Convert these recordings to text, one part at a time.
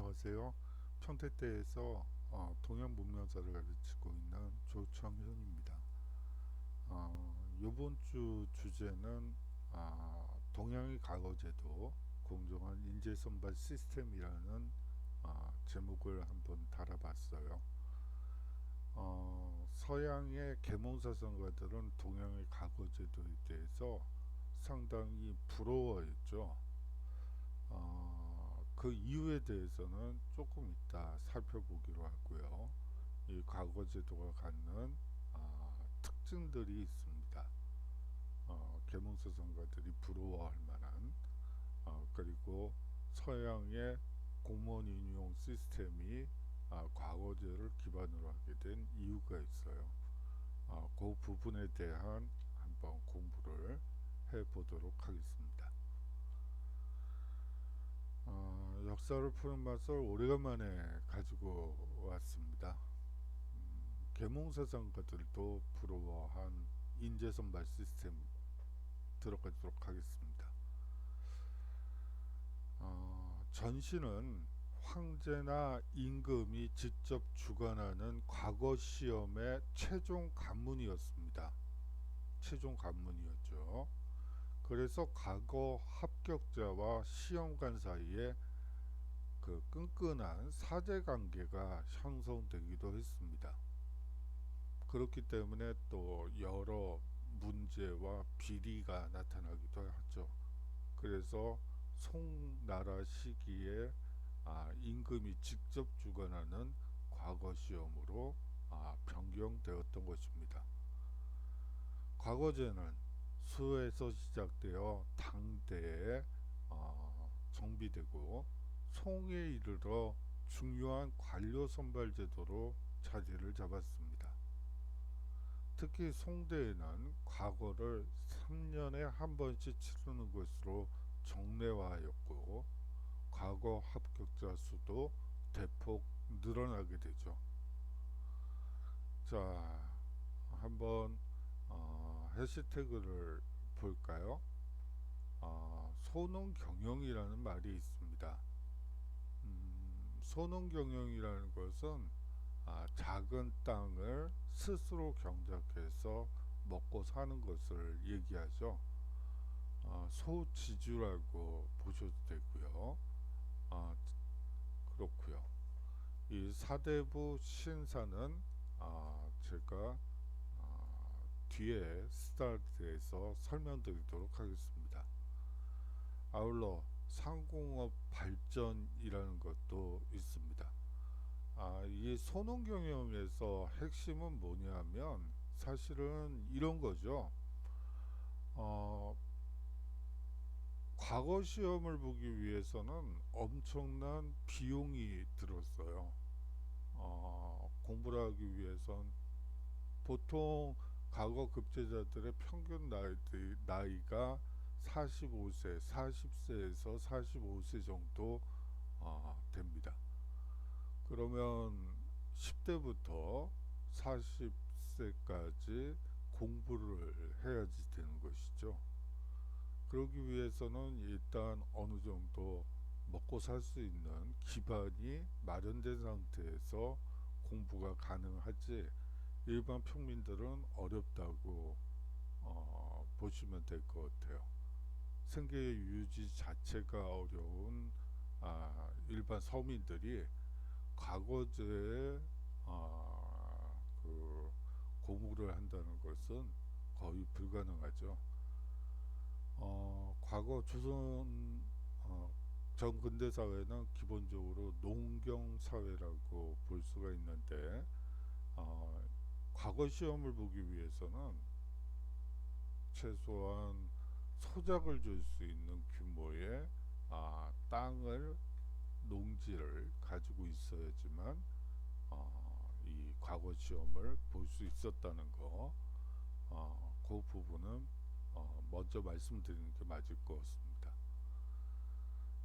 안녕하세요. 평택대에서 동양문명사를 가르치고 있는 조청현입니다. 이번 주 주제는 동양의 과거제도 공정한 인재선발 시스템이라는 제목을 한번 달아봤어요. 서양의 계몽사상가들은 동양의 과거제도에 대해서 상당히 부러워했죠. 그 이유에 대해서는 조금 이따 살펴보기로 하고요. 이 과거 제도가 갖는 특징들이 있습니다. 계몽사상가들이 부러워할 만한 그리고 서양의 공무원 인용 시스템이 과거제를 기반으로 하게 된 이유가 있어요. 그 부분에 대한 한번 공부를 해보도록 하겠습니다. 역사를 푸는 맛을 오래간만에 가지고 왔습니다. 계몽사상가들도 부러워한 인재선발 시스템 들어가도록 하겠습니다. 전시는 황제나 임금이 직접 주관하는 과거 시험의 최종 관문이었습니다. 최종 관문이었죠. 그래서 과거 합격자와 시험관 사이에 그 끈끈한 사제관계가 형성되기도 했습니다. 그렇기 때문에 또 여러 문제와 비리가 나타나기도 하죠. 그래서 송나라 시기에 임금이 직접 주관하는 과거 시험으로 변경되었던 것입니다. 과거제는 수에서 시작되어 당대에 정비되고 송에 이르러 중요한 관료 선발 제도로 자리를 잡았습니다. 특히 송대에는 과거를 3년에 한 번씩 치르는 것으로 정례화하였고 과거 합격자 수도 대폭 늘어나게 되죠. 자, 한번 해시태그를 볼까요? 소농경영이라는 말이 있습니다. 소농경영이라는 것은 작은 땅을 스스로 경작해서 먹고 사는 것을 얘기하죠. 소지주라고 보셔도 되고요. 그렇고요. 이 사대부 신사는 제가 뒤에 스타트에서 설명드리도록 하겠습니다. 아울러 상공업 발전이라는 것도 있습니다. 이 소농경영에서 핵심은 뭐냐면 사실은 이런 거죠. 과거 시험을 보기 위해서는 엄청난 비용이 들었어요. 공부를 하기 위해선 보통 과거 급제자들의 평균 나이가 45세, 40세에서 45세 정도 됩니다. 그러면 10대부터 40세까지 공부를 해야지 되는 것이죠. 그러기 위해서는 일단 어느 정도 먹고 살 수 있는 기반이 마련된 상태에서 공부가 가능하지 일반 평민들은 어렵다고 보시면 될 것 같아요. 생계의 유지 자체가 어려운 일반 서민들이 과거제에 그 공부를 한다는 것은 거의 불가능하죠. 과거 조선 전 근대 사회는 기본적으로 농경 사회라고 볼 수가 있는데 과거 시험을 보기 위해서는 최소한 소작을 줄 수 있는 규모의 땅을 농지를 가지고 있어야지만 이 과거 시험을 볼 수 있었다는 거, 그 부분은 먼저 말씀드리는 게 맞을 것 같습니다.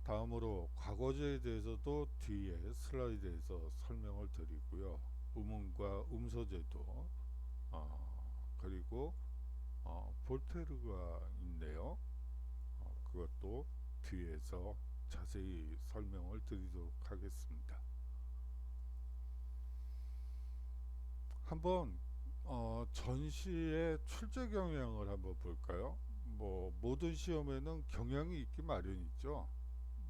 다음으로 과거제에 대해서도 뒤에 슬라이드에서 설명을 드리고요. 음운과 음서제도 그리고 볼테르가 있네요. 그것도 뒤에서 자세히 설명을 드리도록 하겠습니다. 한번 전시의 출제 경향을 한번 볼까요? 뭐 모든 시험에는 경향이 있기 마련이죠.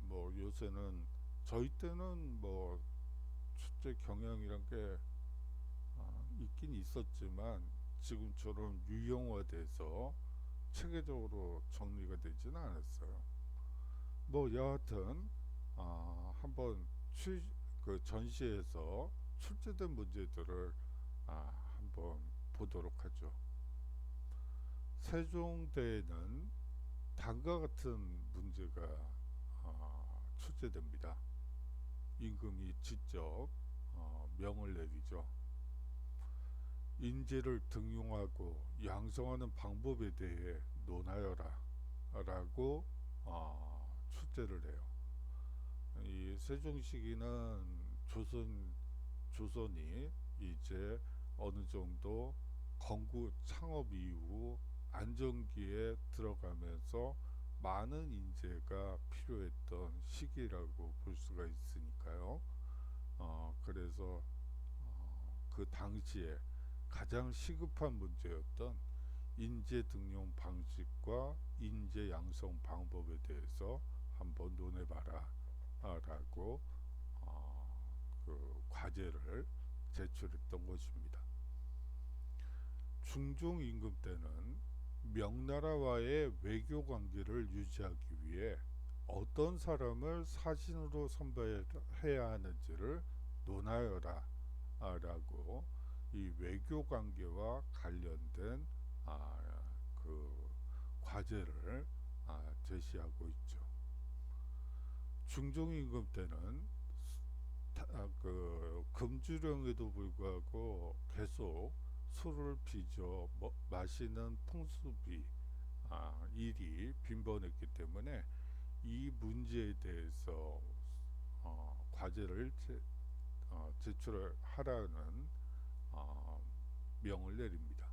뭐 요새는 저희 때는 뭐 출제 경향이란 게 있긴 있었지만 지금처럼 유형화돼서 체계적으로 정리가 되지는 않았어요. 뭐 여하튼 한번 그 전시에서 출제된 문제들을 한번 보도록 하죠. 세종대에는 다음과 같은 문제가 출제됩니다. 임금이 직접 명을 내리죠. 인재를 등용하고 양성하는 방법에 대해 논하여라 라고 출제를 해요. 이 세종시기는 조선이 이제 어느 정도 건국 창업 이후 안정기에 들어가면서 많은 인재가 필요했던 시기라고 볼 수가 있으니까요. 그래서 그 당시에 가장 시급한 문제였던 인재 등용 방식과 인재 양성 방법에 대해서 한번 논해봐라 라고 그 과제를 제출했던 것입니다. 중종 임금 때는 명나라와의 외교 관계를 유지하기 위해 어떤 사람을 사신으로 선발해야 하는지를 논하여라 라고 이 외교 관계와 관련된 그 과제를 제시하고 있죠. 중종 임금 때는 그 금주령에도 불구하고 계속 술을 빚어 마시는 풍습이 일이 빈번했기 때문에 이 문제에 대해서 과제를 제출하라는 명을 내립니다.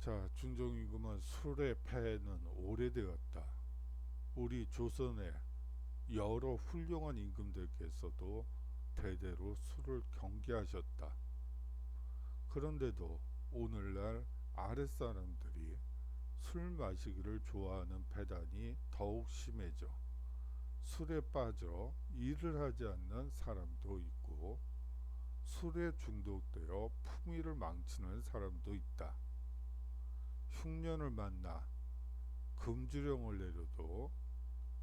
자, 중종임금은 술의 폐해는 오래되었다. 우리 조선의 여러 훌륭한 임금들께서도 대대로 술을 경계하셨다. 그런데도 오늘날 아랫사람들이 술 마시기를 좋아하는 배단이 더욱 심해져 술에 빠져 일을 하지 않는 사람도 있고 술에 중독되어 품위를 망치는 사람도 있다. 흉년을 만나 금주령을 내려도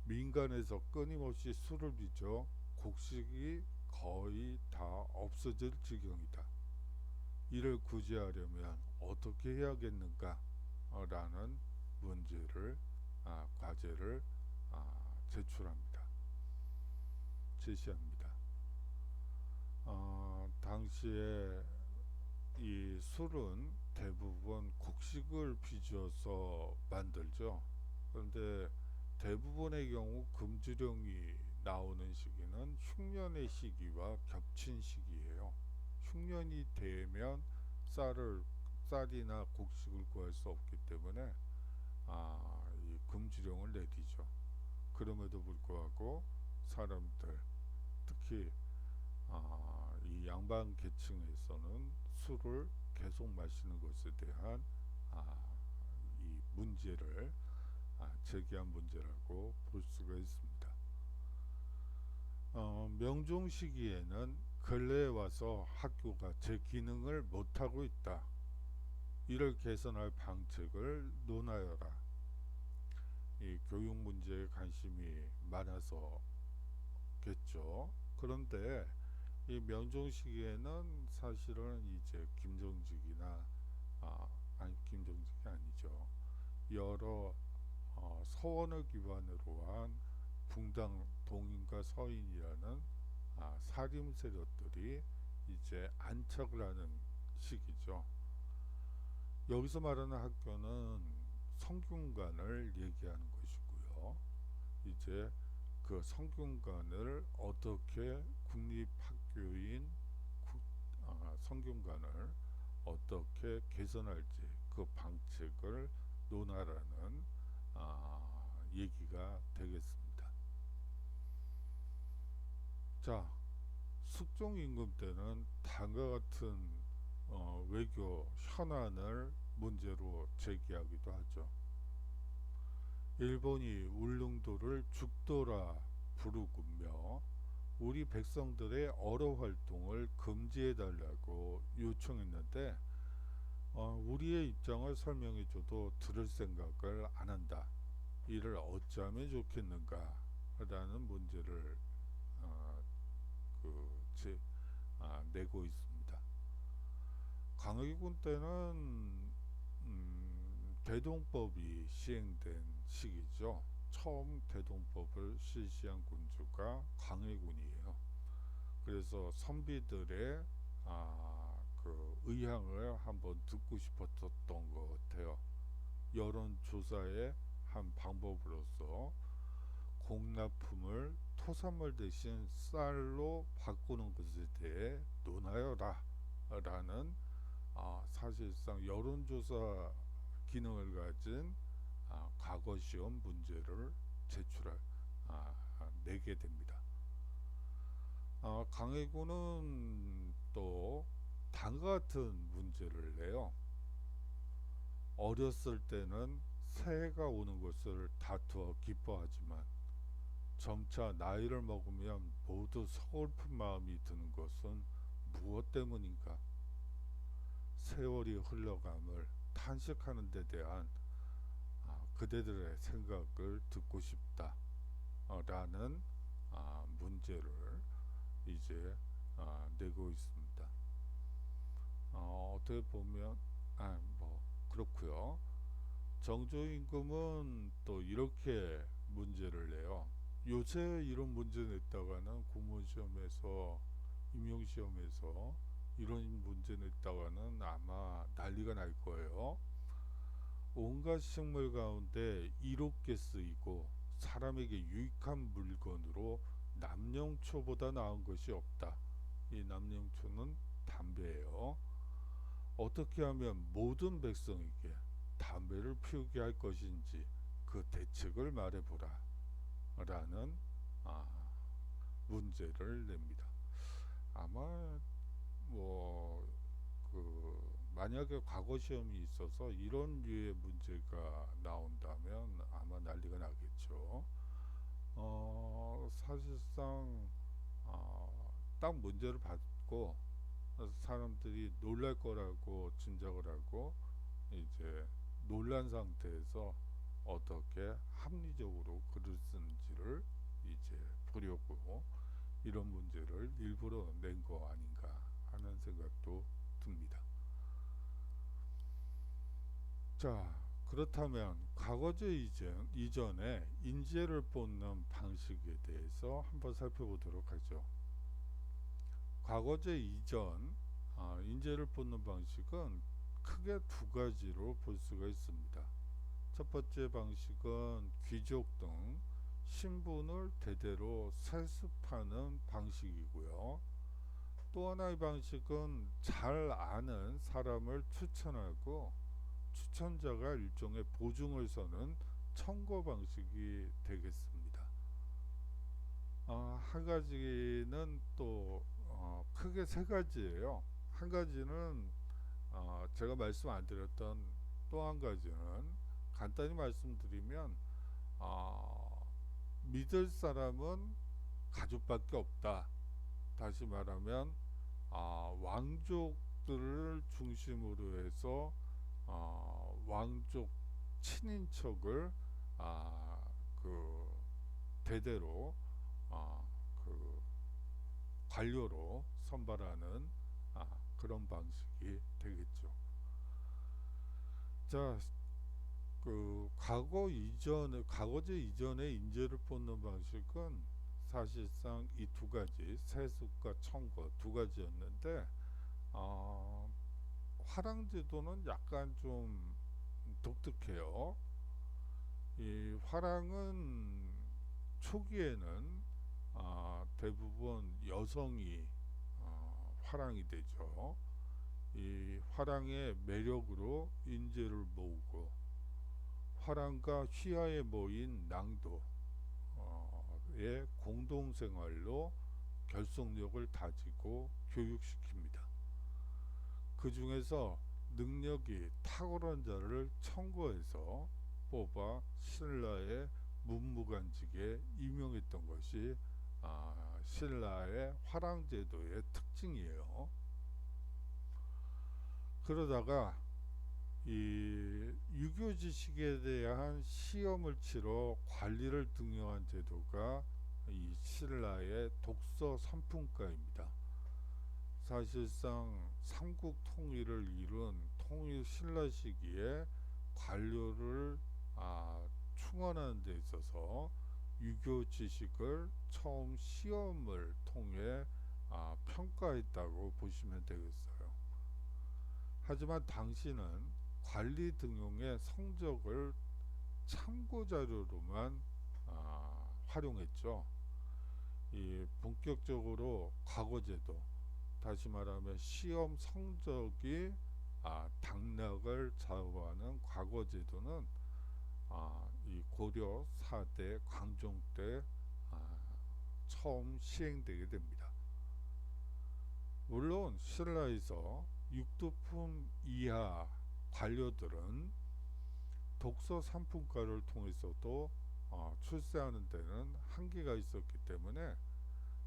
민간에서 끊임없이 술을 빚어 곡식이 거의 다 없어질 지경이다. 이를 구제하려면 어떻게 해야겠는가? 라는 문제를 과제를 제시합니다. 당시에 이 술은 대부분 곡식을 빚어서 만들죠. 그런데 대부분의 경우 금주령이 나오는 시기는 흉년의 시기와 겹친 시기예요. 흉년이 되면 쌀이나 곡식을 구할 수 없기 때문에 이 금주령을 내리죠. 그럼에도 불구하고 사람들, 특히 이 양반 계층에서는 술을 계속 마시는 것에 대한 이 문제를 제기한 문제라고 볼 수가 있습니다. 명종 시기에는 근래에 와서 학교가 제 기능을 못하고 있다. 이를 개선할 방책을 논하여라. 이 교육 문제에 관심이 많아서겠죠. 그런데 이 명종 시기에는 사실은 이제 김정직이나 아니 김정직이 아니죠. 여러 서원을 기반으로 한 붕당 동인과 서인이라는 사림 세력들이 이제 안착을 하는 시기죠. 여기서 말하는 학교는 성균관을 얘기하는 것이고요. 이제 그 성균관을 어떻게 국립학교인 성균관을 어떻게 개선할지 그 방책을 논하라는 얘기가 되겠습니다. 자, 숙종 임금 때는 다음과 같은 외교 현안을 문제로 제기하기도 하죠. 일본이 울릉도를 죽도라 부르며 우리 백성들의 어로 활동을 금지해달라고 요청했는데 우리의 입장을 설명해줘도 들을 생각을 안 한다. 이를 어찌하면 좋겠는가? 라는 문제를 어, 내고 있습니다. 강의군 때는 대동법이 시행된 시기죠. 처음 대동법을 실시한 군주가 강해군이에요. 그래서 선비들의 그 의향을 한번 듣고 싶었던 것 같아요. 여론조사의 한 방법으로서 공납품을 토산물 대신 쌀로 바꾸는 것에 대해 논하여라 라는 사실상 여론조사 기능을 가진 과거 시험 문제를 내게 됩니다. 강해군은 또 다음과 같은 문제를 내요. 어렸을 때는 새해가 오는 것을 다투어 기뻐하지만 점차 나이를 먹으면 모두 서글픈 마음이 드는 것은 무엇 때문인가? 세월이 흘러감을 탄식하는 데 대한 그대들의 생각을 듣고 싶다 라는 문제를 이제 내고 있습니다. 어떻게 보면 뭐 그렇고요. 정조임금은 또 이렇게 문제를 내요. 요새 이런 문제 냈다가는 공무원 시험에서 임용시험에서 이런 문제 냈다가는 아마 난리가 날 거예요. 온갖 식물 가운데 이롭게 쓰이고 사람에게 유익한 물건으로 남용초보다 나은 것이 없다. 이 남용초는 담배예요. 어떻게 하면 모든 백성에게 담배를 피우게 할 것인지 그 대책을 말해보라 라는 문제를 냅니다. 아마 만약에 과거 시험이 있어서 이런 류의 문제가 나온다면 아마 난리가 나겠죠. 사실상 딱 문제를 받고 사람들이 놀랄 거라고 짐작을 하고 이제 놀란 상태에서 어떻게 합리적으로 글을 쓰는지를 이제 보려고 이런 문제를 일부러 낸 거 아닌가 하는 생각도 듭니다. 자, 그렇다면 과거제 이전에 인재를 뽑는 방식에 대해서 한번 살펴보도록 하죠. 과거제 이전 인재를 뽑는 방식은 크게 두 가지로 볼 수가 있습니다. 첫 번째 방식은 귀족 등 신분을 대대로 세습하는 방식이고요. 또 하나의 방식은 잘 아는 사람을 추천하고 추천자가 일종의 보증을 서는 청거 방식이 되겠습니다. 한 가지는 또 크게 세 가지예요. 한 가지는 제가 말씀 안 드렸던 또 한 가지는 간단히 말씀드리면 믿을 사람은 가족밖에 없다. 다시 말하면 왕족들을 중심으로 해서 왕족 친인척을 그 대대로 그 관료로 선발하는 그런 방식이 되겠죠. 자, 그 과거제 이전에 인재를 뽑는 방식은 사실상 이 두 가지 세습과 청거 두 가지였는데 화랑제도는 약간 좀 독특해요. 이 화랑은 초기에는 대부분 여성이 화랑이 되죠. 이 화랑의 매력으로 인재를 모으고 화랑과 휘하에 모인 낭도의 공동생활로 결속력을 다지고 교육시킵니다. 그 중에서 능력이 탁월한 자를 청구해서 뽑아 신라의 문무관직에 임용했던 것이 신라의 화랑제도의 특징이에요. 그러다가 이 유교 지식에 대한 시험을 치러 관리를 등용한 제도가 이 신라의 독서 삼품가입니다. 사실상 삼국 통일을 이룬 통일 신라 시기에 관료를 충원하는 데 있어서 유교 지식을 처음 시험을 통해 평가했다고 보시면 되겠어요. 하지만 당시는 관리 등용의 성적을 참고 자료로만 활용했죠. 이 본격적으로 과거제도, 다시 말하면 시험 성적이 당락을 좌우하는 과거제도는 이 고려 4대 광종 때 처음 시행되게 됩니다. 물론 신라에서 육두품 이하 관료들은 독서 삼품가를 통해서도 출세하는 데는 한계가 있었기 때문에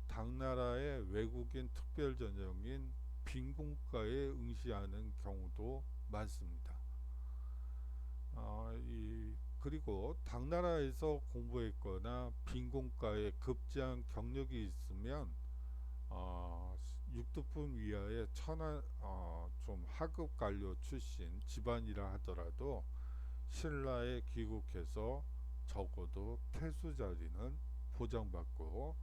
당나라의 외국인 특별 전형인 빈공과에 응시하는 경우도 많습니다. 그리고 당나라에서 공부했거나 빈공과에 급제한 경력이 있으면 육두품 이하의 좀 하급 관료 출신 집안이라 하더라도 신라에 귀국해서 적어도 태수 자리는 보장받고,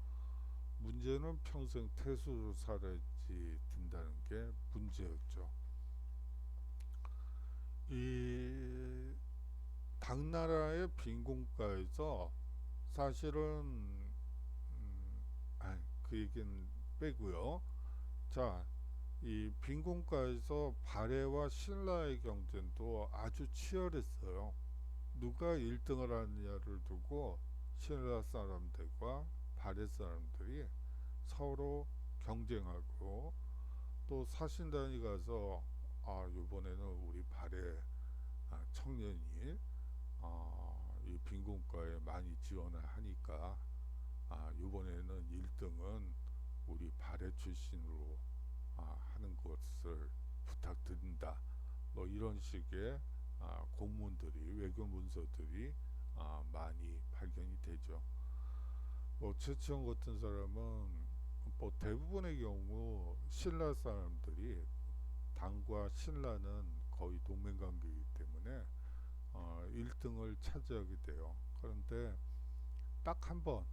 문제는 평생 태수로 살아야지 된다는 게 문제였죠. 이 당나라의 빈공가에서 사실은 그 얘기는 빼고요. 자, 이 빈공가에서 발해와 신라의 경쟁도 아주 치열했어요. 누가 1등을 하느냐를 두고 신라 사람들과 발해 사람들이 서로 경쟁하고, 또 사신단이 가서 이번에는 우리 발해 청년이 이 빈공과에 많이 지원을 하니까 이번에는 1등은 우리 발해 출신으로 하는 것을 부탁드린다. 뭐 이런 식의 공문들이, 외교 문서들이 많이 발견이 되죠. 뭐 최치원 같은 사람은 뭐 대부분의 경우 신라 사람들이, 당과 신라는 거의 동맹관계이기 때문에 1등을 차지하게 돼요. 그런데 딱 한 번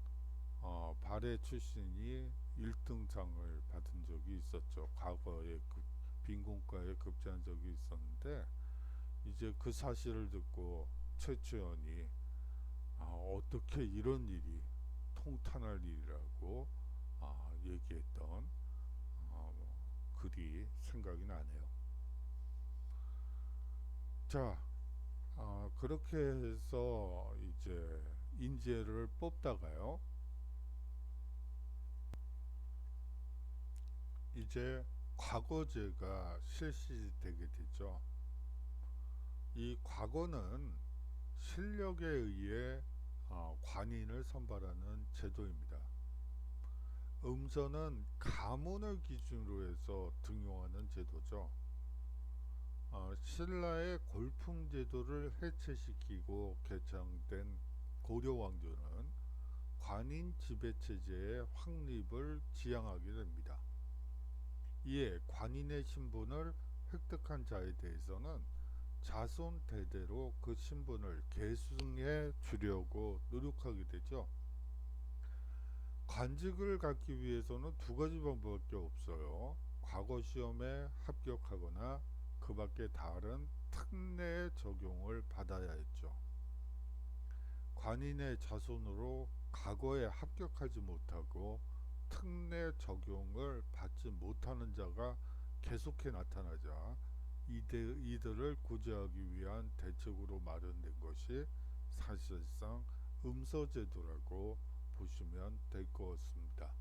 발해 출신이 1등장을 받은 적이 있었죠. 과거에 빈공과에 급제한 적이 있었는데, 이제 그 사실을 듣고 최치원이 어떻게 이런 일이 통탄할 일이라고 얘기했던 글이 생각이 나네요. 자, 그렇게 해서 이제 인재를 뽑다가요, 이제 과거제가 실시되게 되죠. 이 과거는 실력에 의해 관인을 선발하는 제도입니다. 음서는 가문을 기준으로 해서 등용하는 제도죠. 신라의 골품 제도를 해체시키고 개창된 고려 왕조는 관인 지배 체제의 확립을 지향하게 됩니다. 이에 관인의 신분을 획득한 자에 대해서는 자손 대대로 그 신분을 계승해 주려고 노력하게 되죠. 관직을 갖기 위해서는 두 가지 방법밖에 없어요. 과거 시험에 합격하거나 그 밖에 다른 특례 적용을 받아야 했죠. 관인의 자손으로 과거에 합격하지 못하고 특례 적용을 받지 못하는 자가 계속해 나타나자 이들을 구제하기 위한 대책으로 마련된 것이 사실상 음서제도라고 보시면 될 것 같습니다.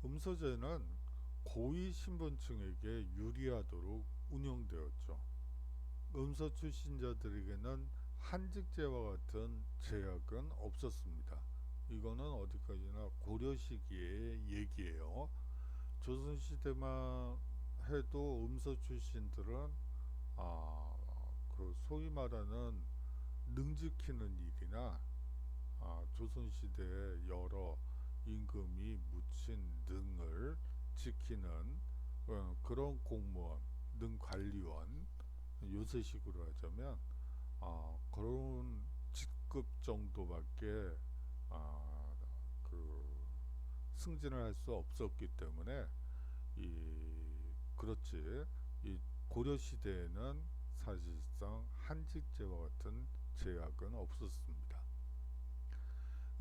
음서제는 고위 신분층에게 유리하도록 운영되었죠. 음서 출신자들에게는 한직제와 같은 제약은 없었습니다. 이거는 어디까지나 고려 시기의 얘기예요. 조선시대만 해도 음서 출신들은 그 소위 말하는 능지키는 일이나 조선시대의 여러 임금이 묻힌 능을 지키는 그런 공무원, 능 관리원, 요새식으로 하자면 그런 직급 정도밖에 아, 그 승진을 할 수 없었기 때문에 그렇지 이 고려 시대에는 사실상 한직제와 같은 제약은 없었습니다.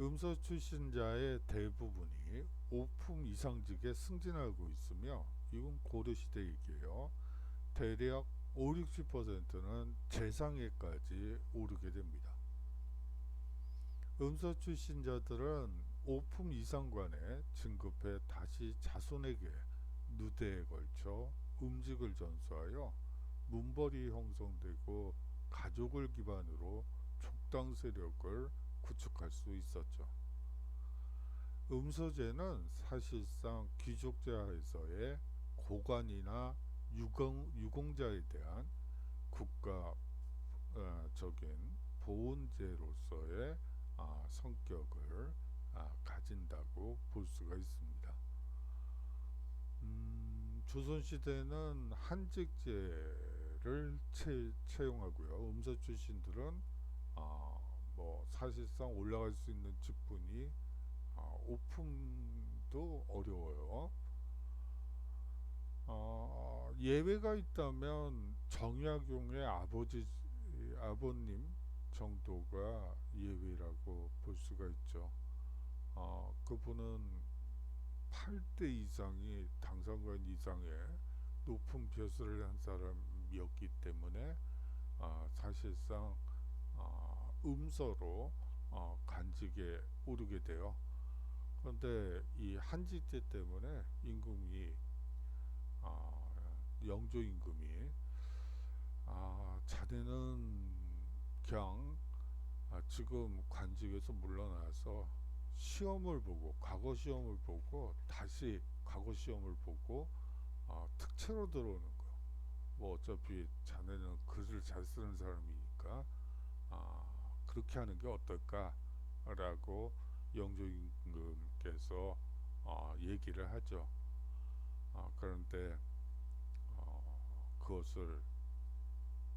음서 출신자의 대부분이 오품 이상직에 승진하고 있으며 이건 고려 시대 얘기예요. 대략 5, 60%는 재상에까지 오르게 됩니다. 음서 출신자들은 오품 이상관에 진급해 다시 자손에게 누대에 걸쳐 음직을 전수하여 문벌이 형성되고 가족을 기반으로 족당 세력을 구축할 수 있었죠. 음서제는 사실상 귀족제 하에서의 고관이나 유공자에 대한 국가적인 보훈제로서의 성격을 가진다고 볼 수가 있습니다. 조선시대는 한직제를 채용하고요. 음서 출신들은 뭐 사실상 올라갈 수 있는 직분이 오품도 어려워요. 예외가 있다면 정약용의 아버님 정도가 예외라고 볼 수가 있죠. 그분은 8대 이상이 당상관 이상의 높은 벼슬을 한 사람이었기 때문에 사실상 음서로 관직에 오르게 돼요. 그런데 이 한직제 때문에 임금이 영조 임금이 자네는 그냥 지금 관직에서 물러나서 시험을 보고 과거 시험을 보고 다시 과거 시험을 보고 특채로 들어오는 거. 뭐 어차피 자네는 글을 잘 쓰는 사람이니까 그렇게 하는 게 어떨까라고 영조 임금께서 얘기를 하죠. 그런데 그것을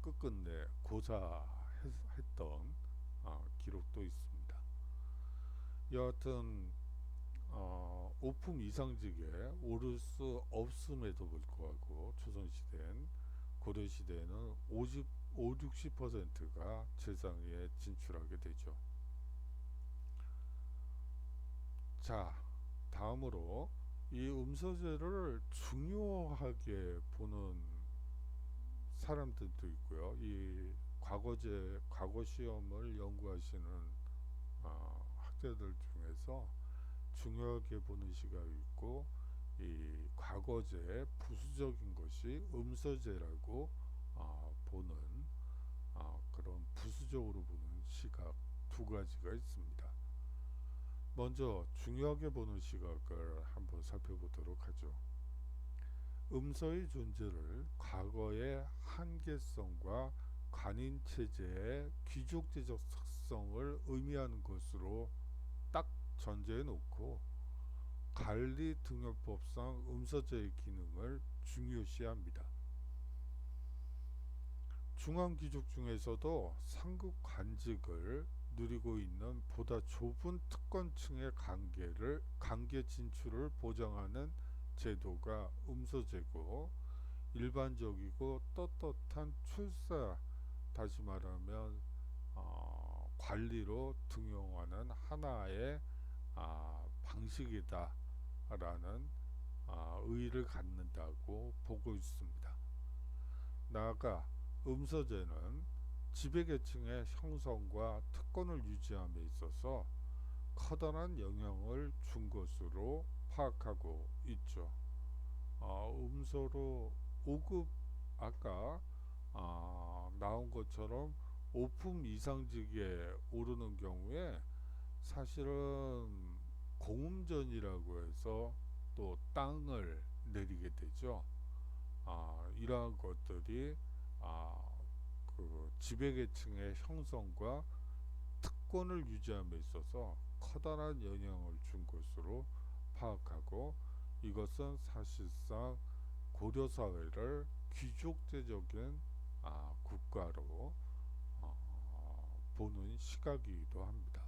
끝끝내 고사했던 기록도 있습니다. 여하튼 오품 이상직에 오를 수 없음에도 불구하고 조선시대엔 고려시대에는 5, 60%가 재상에 진출하게 되죠. 자, 다음으로 이 음서제를 중요하게 보는 사람들도 있고요. 이 과거 시험을 연구하시는 학자들 중에서 중요하게 보는 시각이 있고, 이 과거제의 부수적인 것이 음서제라고 보는 그런 부수적으로 보는 시각 두 가지가 있습니다. 먼저 중요하게 보는 시각을 한번 살펴보도록 하죠. 음서의 존재를 과거의 한계성과 관인체제의 귀족제적 특성을 의미하는 것으로 딱 전제해 놓고 관리 등용법상 음서제의 기능을 중요시합니다. 중앙귀족 중에서도 상급 관직을 누리고 있는 보다 좁은 특권층의 관계 진출을 보장하는 제도가 음서제고, 일반적이고 떳떳한 출사, 다시 말하면 관리로 등용하는 하나의 방식이다라는 의의를 갖는다고 보고 있습니다. 나아가 음서제는 지배계층의 형성과 특권을 유지함에 있어서 커다란 영향을 준 것으로 파악하고 있죠. 음소로 5급 아까 나온 것처럼 오품 이상직에 오르는 경우에 사실은 공음전이라고 해서 또 땅을 내리게 되죠. 이러한 것들이 그 지배계층의 형성과 특권을 유지함에 있어서 커다란 영향을 준 것으로 파악하고, 이것은 사실상 고려 사회를 귀족제적인 국가로 보는 시각이기도 합니다.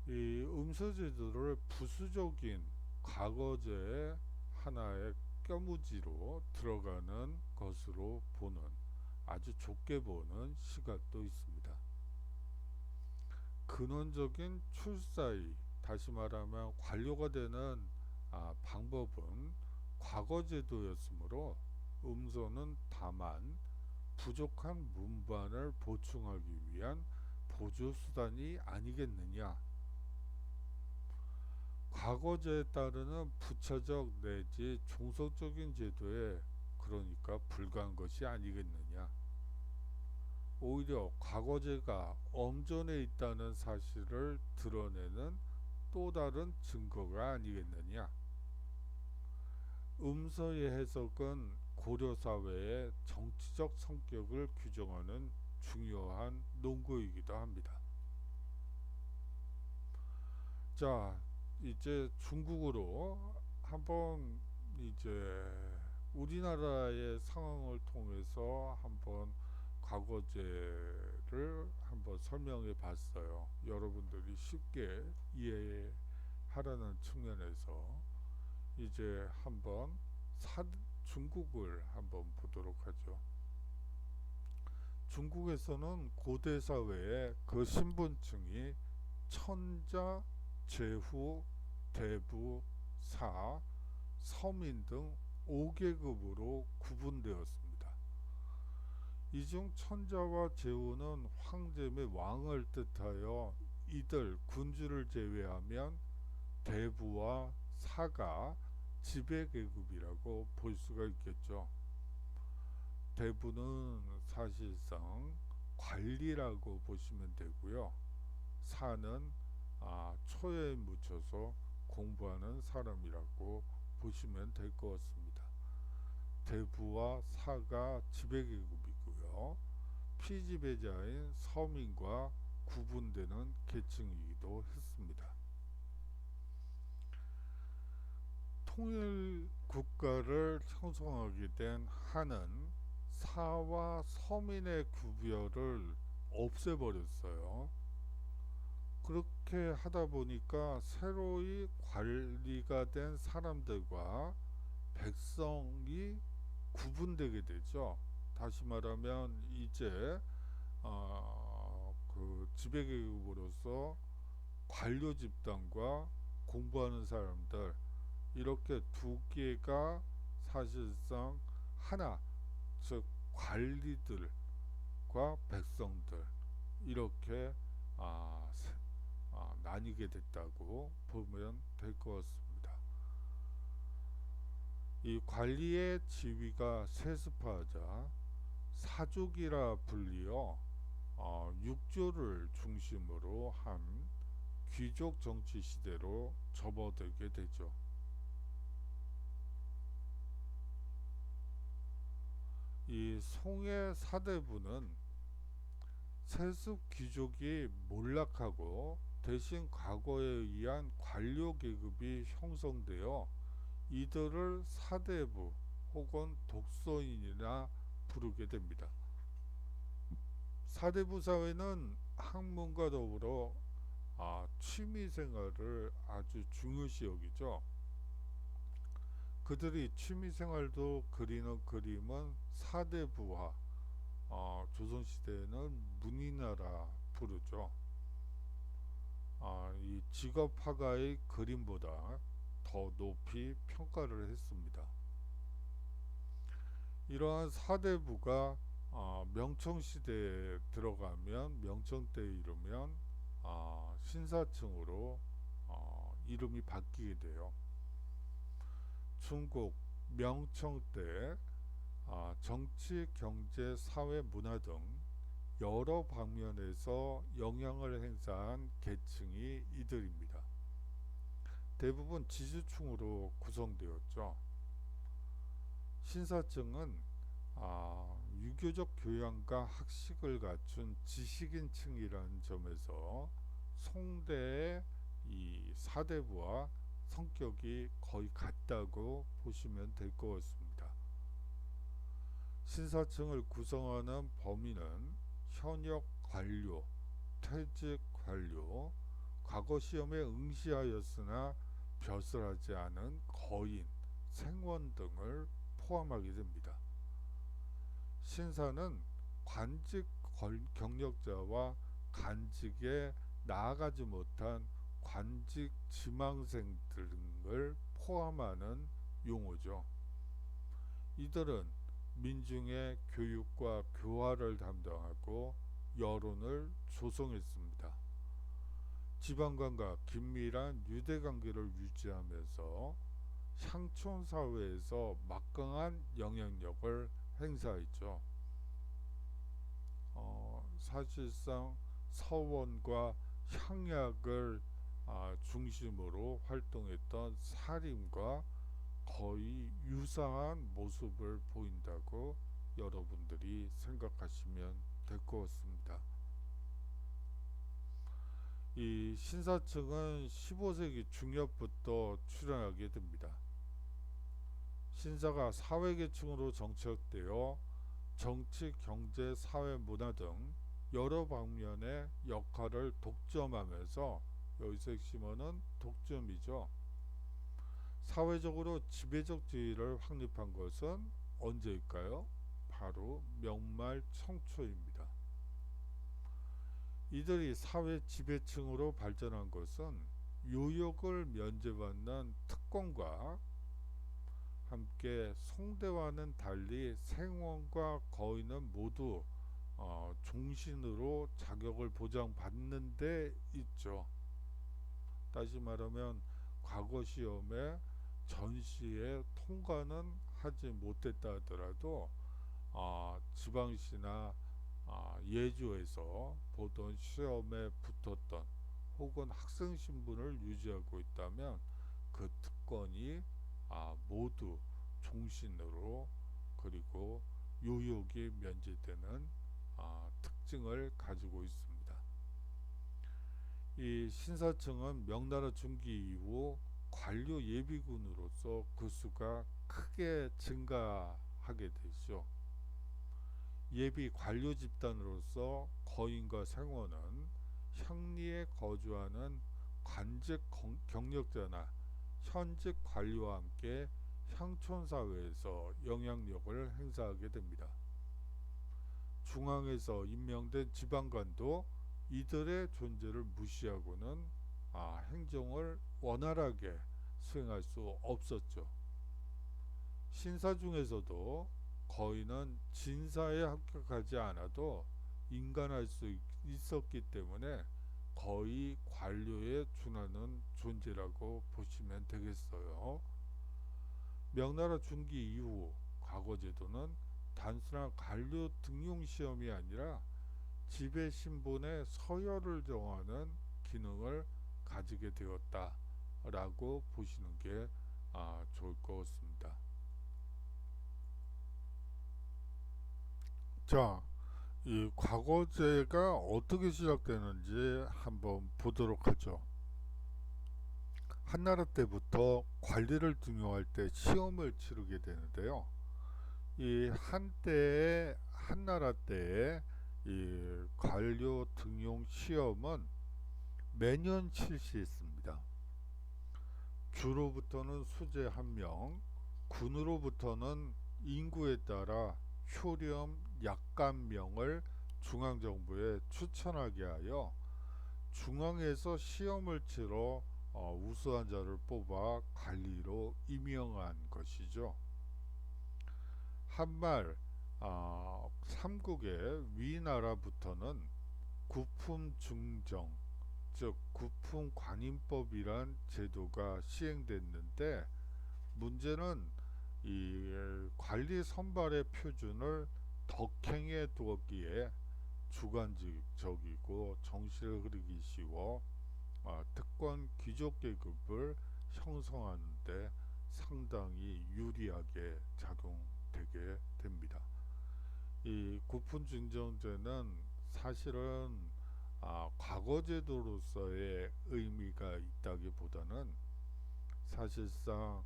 이 음서제도를 부수적인 과거제의 하나의 껴무지로 들어가는 것으로 보는, 아주 좁게 보는 시각도 있습니다. 근원적인 출사의, 다시 말하면 관료가 되는 방법은 과거제도였으므로 음소는 다만 부족한 문반을 보충하기 위한 보조수단이 아니겠느냐. 과거제에 따르는 부차적 내지 종속적인 제도에 그러니까 불과한 것이 아니겠느냐. 오히려 과거제가 엄전해 있다는 사실을 드러내는 또 다른 증거가 아니겠느냐. 음서의 해석은 고려 사회의 정치적 성격을 규정하는 중요한 논거이기도 합니다. 자, 이제 중국으로 한번 이제 우리나라의 상황을 통해서 한번 과거제를 한번 설명해 봤어요. 여러분들이 쉽게 이해하라는 측면에서 이제 한번 중국을 한번 보도록 하죠. 중국에서는 고대 사회의 그 신분층이 천자, 제후, 대부, 사, 서민 등 5계급으로 구분되었습니다. 이 중 천자와 제후는 황제 및 왕을 뜻하여 이들 군주를 제외하면 대부와 사가 지배계급이라고 볼 수가 있겠죠. 대부는 사실상 관리라고 보시면 되고요. 사는 초에 묻혀서 공부하는 사람이라고 보시면 될 것 같습니다. 대부와 사가 지배계급이고요. 피지배자인 서민과 구분되는 계층이기도 했습니다. 통일 국가를 형성하게 된 한은 사와 서민의 구별을 없애버렸어요. 그렇게 하다 보니까 새로이 관리가 된 사람들과 백성이 구분되게 되죠. 다시 말하면 이제 그 지배계급으로서 관료 집단과 공부하는 사람들, 이렇게 두 개가 사실상 하나, 즉 관리들과 백성들, 이렇게 나뉘게 됐다고 보면 될 것 같습니다. 이 관리의 지위가 세습하자 사족이라 불리어 육조를 중심으로 한 귀족 정치 시대로 접어들게 되죠. 이 송의 사대부는 세습 귀족이 몰락하고 대신 과거에 의한 관료 계급이 형성되어 이들을 사대부 혹은 독서인이나 부르게 됩니다. 사대부 사회는 학문과 더불어 취미 생활을 아주 중요시 여기죠. 그들이 취미 생활도 그리는 그림은 사대부화, 조선시대에는 문인화라 부르죠. 이 직업화가의 그림보다 더 높이 평가를 했습니다. 이러한 사대부가 명청시대에 들어가면, 명청 때에 이르면 신사층으로 이름이 바뀌게 돼요. 중국 명청 때 정치, 경제, 사회, 문화 등 여러 방면에서 영향을 행사한 계층이 이들입니다. 대부분 지주층으로 구성되었죠. 신사층은 유교적 교양과 학식을 갖춘 지식인층이라는 점에서 송대의 이 사대부와 성격이 거의 같다고 보시면 될 것 같습니다. 신사층을 구성하는 범위는 현역 관료, 퇴직 관료, 과거 시험에 응시하였으나 벼슬하지 않은 거인, 생원 등을 포함하게 됩니다. 신사는 관직 경력자와 간직에 나아가지 못한 관직 지망생 등을 포함하는 용어죠. 이들은 민중의 교육과 교화를 담당하고 여론을 조성했습니다. 지방간과 긴밀한 유대관계를 유지하면서 향촌 사회에서 막강한 영향력을 행사했죠. 사실상 서원과 향약을 중심으로 활동했던 사림과 거의 유사한 모습을 보인다고 여러분들이 생각하시면 될 것 같습니다. 이 신사층은 15세기 중엽부터 출현하게 됩니다. 신사가 사회계층으로 정착되어 정치, 경제, 사회, 문화 등 여러 방면의 역할을 독점하면서, 여기서 핵심어는 독점이죠. 사회적으로 지배적 지위를 확립한 것은 언제일까요? 바로 명말 청초입니다. 이들이 사회 지배층으로 발전한 것은 요역을 면제받는 특권과 함께 송대와는 달리 생원과 거인은 모두 종신으로 자격을 보장받는 데 있죠. 다시 말하면 과거 시험에 전시에 통과는 하지 못했다 하더라도 지방시나 예조에서 보던 시험에 붙었던 혹은 학생 신분을 유지하고 있다면 그 특권이 모두 종신으로 그리고 요역이 면제되는 특징을 가지고 있습니다. 이 신사층은 명나라 중기 이후 관료 예비군으로서 그 수가 크게 증가하게 되죠. 예비 관료 집단으로서 거인과 생원은 향리에 거주하는 관직 경력자나 현직 관료와 함께 향촌 사회에서 영향력을 행사하게 됩니다. 중앙에서 임명된 지방관도 이들의 존재를 무시하고는 행정을 원활하게 수행할 수 없었죠. 신사 중에서도 거인은 진사에 합격하지 않아도 인간할 수 있었기 때문에 거의 관료에 준하는 존재라고 보시면 되겠어요. 명나라 중기 이후 과거제도는 단순한 관료 등용 시험이 아니라 지배 신분의 서열을 정하는 기능을 가지게 되었다라고 보시는 게 좋을 것 같습니다. 자, 이 과거제가 어떻게 시작되는지 한번 보도록 하죠. 한나라 때부터 관리를 등용할 때 시험을 치르게 되는데요. 이 한때의 한나라 때의 이 관료 등용 시험은 매년 실시했습니다. 주로부터는 수재 1명, 군으로부터는 인구에 따라 효령 약간명을 중앙정부에 추천하게 하여 중앙에서 시험을 치러 우수한 자를 뽑아 관리로 임명한 것이죠. 한말 삼국의 위나라부터는 구품 중정, 즉 구품관인법이란 제도가 시행됐는데 문제는 이 관리 선발의 표준을 덕행에 두었기에 주관적이고 정시를 흐르기 쉬워 특권 귀족 계급을 형성하는데 상당히 유리하게 작용되게 됩니다. 이 구품증정제는 사실은 과거제도로서의 의미가 있다기보다는 사실상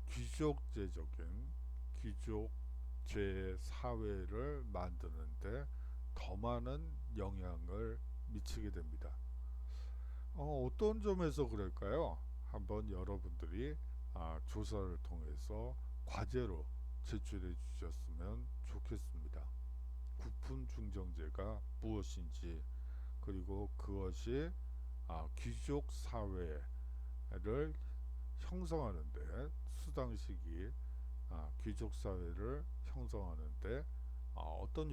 귀족제적인 귀족제 사회를 만드는데 더 많은 영향을 미치게 됩니다. 어떤 점에서 그럴까요? 한번 여러분들이 조사를 통해서 과제로 제출해 주셨으면 좋겠습니다. 구품 중정제가 무엇인지, 그리고 그것이 귀족 사회를 형성하는데 수당식이 귀족 사회를 형성하는데 어떤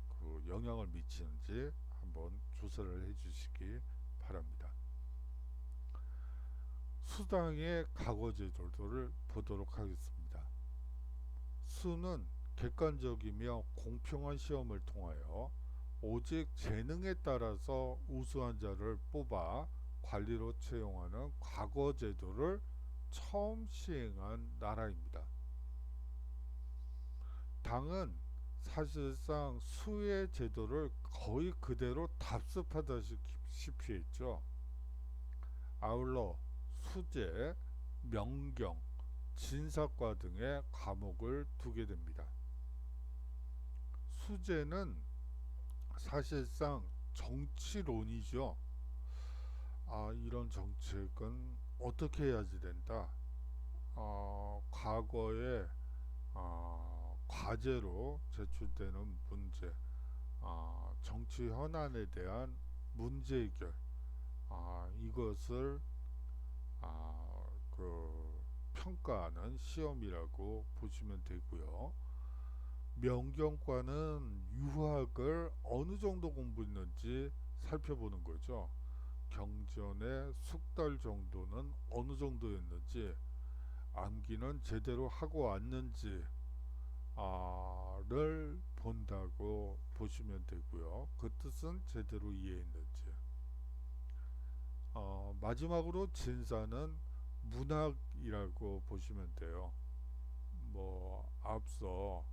그 영향을 미치는지 한번 조사를 해주시기 바랍니다. 수당의 과거 제도를 보도록 하겠습니다. 수는 객관적이며 공평한 시험을 통하여 오직 재능에 따라서 우수한 자를 뽑아 관리로 채용하는 과거 제도를 처음 시행한 나라입니다. 당은 사실상 수의 제도를 거의 그대로 답습하다시피 했죠. 아울러 수재, 명경, 진사과 등의 과목을 두게 됩니다. 수재는 사실상 정치론이죠. 이런 정책은 어떻게 해야지 된다. 과거에 과제로 제출되는 문제, 정치 현안에 대한 문제 해결, 이것을 그 평가하는 시험이라고 보시면 되고요. 명경과는 유학을 어느 정도 공부했는지 살펴보는 거죠. 경전의 숙달 정도는 어느 정도였는지, 암기는 제대로 하고 왔는지 를 본다고 보시면 되고요. 그 뜻은 제대로 이해했는지. 마지막으로 진사는 문학이라고 보시면 돼요. 뭐 앞서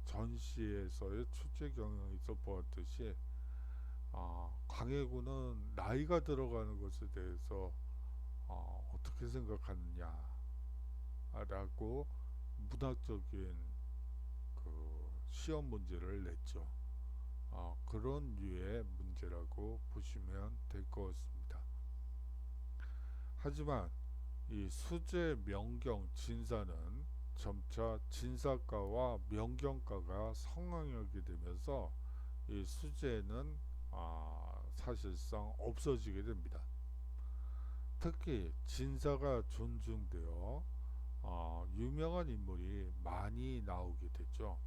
전시에서의 출제 경영에서 보았듯이 광해군은 나이가 들어가는 것에 대해서 어떻게 생각하느냐라고 문학적인 그 시험 문제를 냈죠. 그런 류의 문제라고 보시면 될 것 같습니다. 하지만 이 수재, 명경, 진사는 점차 진사과와 명경과가 성황하게 되면서 이 수재는 사실상 없어지게 됩니다. 특히 진사가 존중되어 유명한 인물이 많이 나오게 됐죠.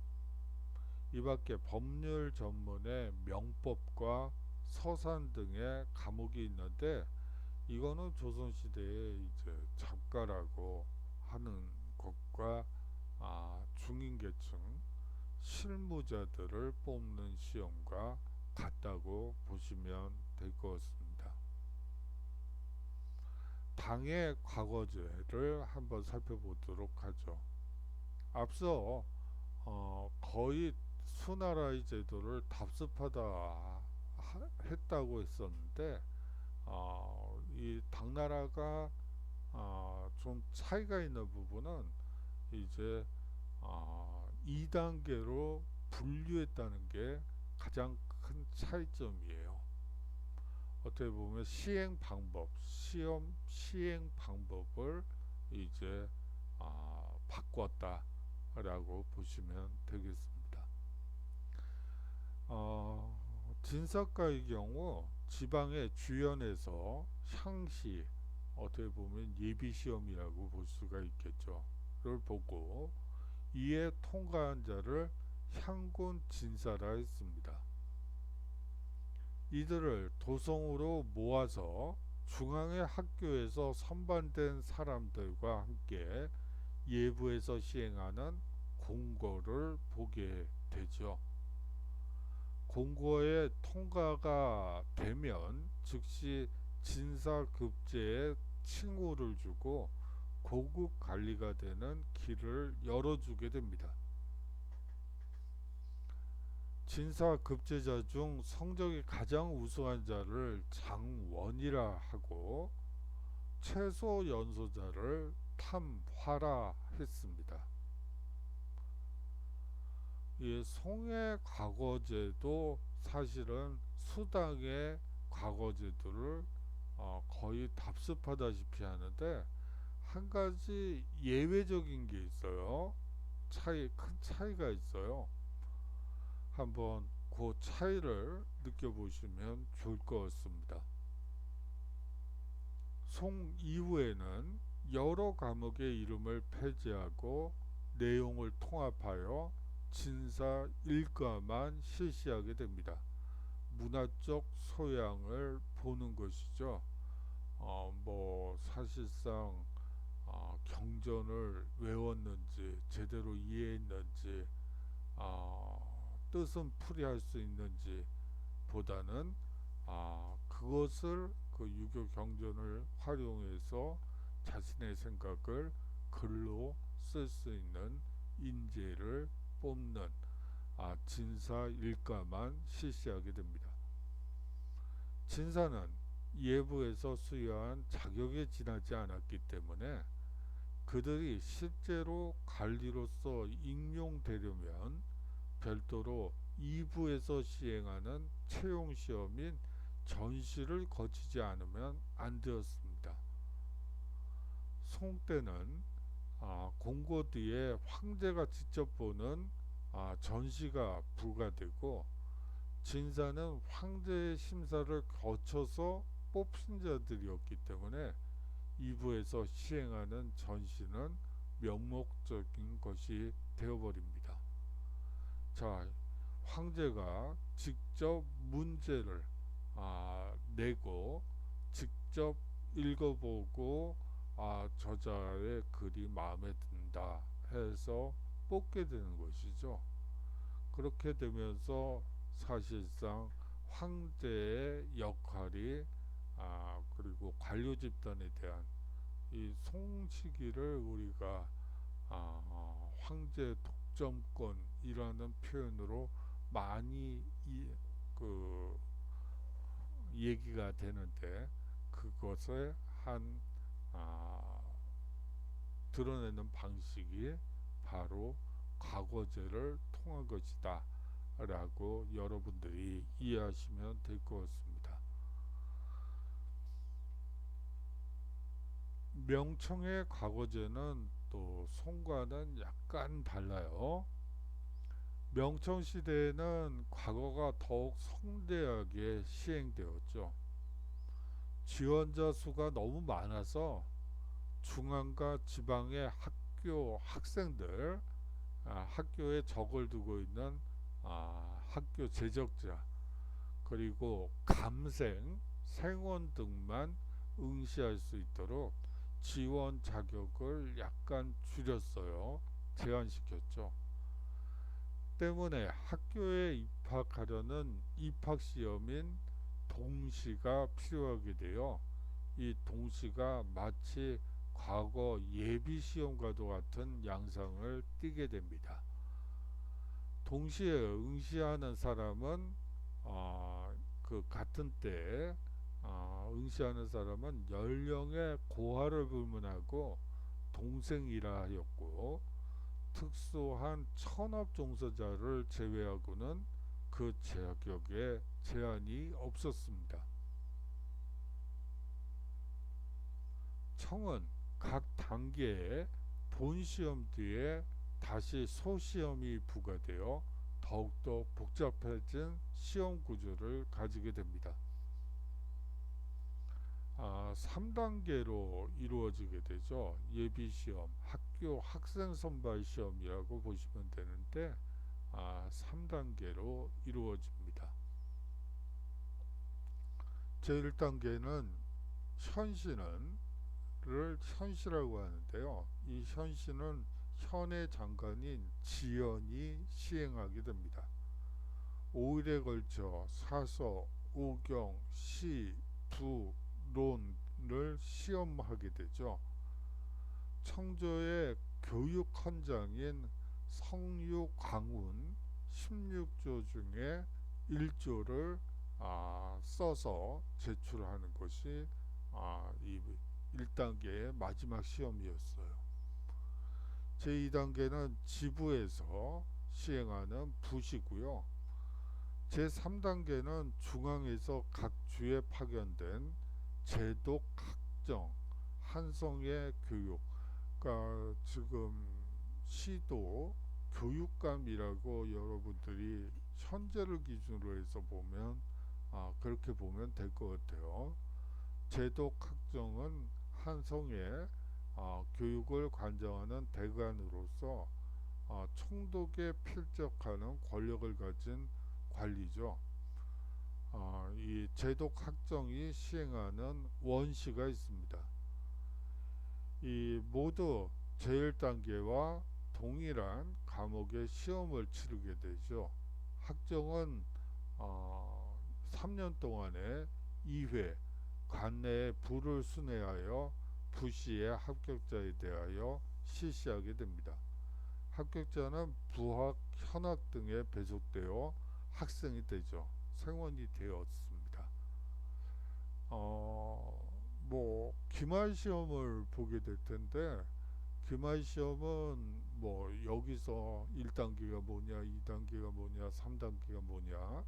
이밖에 법률 전문의 명법과 서산 등의 과목이 있는데 이거는 조선시대에 이제 잡가라고 하는 것과 중인계층 실무자들을 뽑는 시험과 같다고 보시면 될 것 같습니다. 당의 과거제를 한번 살펴보도록 하죠. 앞서 거의 수나라의 제도를 답습하다 했다고 했었는데 이 당나라가 좀 차이가 있는 부분은 이제 2단계로 분류했다는 게 가장 큰 차이점이에요. 어떻게 보면 시행 방법, 시행 방법을 이제 바꿨다라고 보시면 되겠습니다. 진사과의 경우 지방의 주연에서 향시, 어떻게 보면 예비 시험이라고 볼 수가 있겠죠. 를 보고 이에 통과한 자를 향군 진사라 했습니다. 이들을 도성으로 모아서 중앙의 학교에서 선반된 사람들과 함께 예부에서 시행하는 공고를 보게 되죠. 공고의 통과가 되면 즉시 진사급제에 칭호를 주고 고급 관리가 되는 길을 열어주게 됩니다. 진사급제자 중 성적이 가장 우수한 자를 장원이라 하고 최소 연소자를 탐화라 했습니다. 이 송해 과거제도 사실은 수당의 과거제도를 거의 답습하다시피 하는데 한 가지 예외적인 게 있어요. 큰 차이가 있어요. 한번 그 차이를 느껴보시면 좋을 것 같습니다. 송 이후에는 여러 과목의 이름을 폐지하고 내용을 통합하여 진사 일과만 실시하게 됩니다. 문화적 소양을 보는 것이죠. 사실상 경전을 외웠는지 제대로 이해했는지 뜻은 풀이할 수 있는지 보다는 그것을 그 유교 경전을 활용해서 자신의 생각을 글로 쓸 수 있는 인재를 뽑는 진사 일과만 실시하게 됩니다. 진사는 예부에서 수여한 자격에 지나지 않았기 때문에 그들이 실제로 관리로서 임용되려면 별도로 2부에서 시행하는 채용시험인 전시를 거치지 않으면 안 되었습니다. 송 때는 공고 뒤에 황제가 직접 보는 전시가 불가되고 진사는 황제의 심사를 거쳐서 뽑힌 자들이었기 때문에 2부에서 시행하는 전시는 명목적인 것이 되어버립니다. 자, 황제가 직접 문제를 내고 직접 읽어보고 저자의 글이 마음에 든다 해서 뽑게 되는 것이죠. 그렇게 되면서 사실상 황제의 역할이 그리고 관료 집단에 대한 이 송치기를 우리가 황제 독점권이라는 표현으로 많이 얘기가 되는데 그것의 한 드러내는 방식이 바로 과거제를 통한 것이다 라고 여러분들이 이해하시면 될 것 같습니다. 명청의 과거제는 또 송과는 약간 달라요. 명청 시대에는 과거가 더욱 성대하게 시행되었죠. 지원자 수가 너무 많아서 중앙과 지방의 학교 학생들, 학교에 적을 두고 있는 학교 재적자, 그리고 감생, 생원 등만 응시할 수 있도록 지원 자격을 약간 줄였어요. 제한시켰죠. 때문에 학교에 입학하려는 입학시험인 동시가 필요하게 되어 이 동시가 마치 과거 예비시험과도 같은 양상을 띠게 됩니다. 동시에 응시하는 사람은 그 같은 때에 응시하는 사람은 연령의 고하를 불문하고 동생이라 하였고 특수한 천업 종사자를 제외하고는 그 자격에 제한이 없었습니다. 청은 각 단계의 본시험 뒤에 다시 소시험이 부과되어 더욱더 복잡해진 시험 구조를 가지게 됩니다. 3단계로 이루어지게 되죠. 예비시험, 학교 학생 선발 시험이라고 보시면 되는데 3단계로 이루어집니다. 제1단계는 현시를 현시라고 하는데요. 이 현시는 현의 장관인 지연이 시행하게 됩니다. 5일에 걸쳐 사서, 오경, 시, 부, 론을 시험하게 되죠. 청조의 교육 헌장인 성유 광운 16조 중에 1조를 써서 제출하는 것이 이 1단계의 마지막 시험이었어요. 제2단계는 지부에서 시행하는 부시고요. 제3단계는 중앙에서 각 주에 파견된 제독 학정, 한성의 교육, 그러니까 지금 시도 교육감이라고 여러분들이 현재를 기준으로 해서 보면 그렇게 보면 될 것 같아요. 제독 학정은 한성의 교육을 관장하는 대관으로서 총독에 필적하는 권력을 가진 관리죠. 이 제독 학정이 시행하는 원시가 있습니다. 이 모두 제1단계와 동일한 과목의 시험을 치르게 되죠. 학정은 3년 동안에 2회 관내에 부를 순회하여 부시의 합격자에 대하여 실시하게 됩니다. 합격자는 부학, 현학 등에 배속되어 학생이 되죠. 생원이 되었습니다. 기말 시험을 보게 될 텐데, 기말 시험은 뭐 여기서 1단계가 뭐냐, 2단계가 뭐냐, 3단계가 뭐냐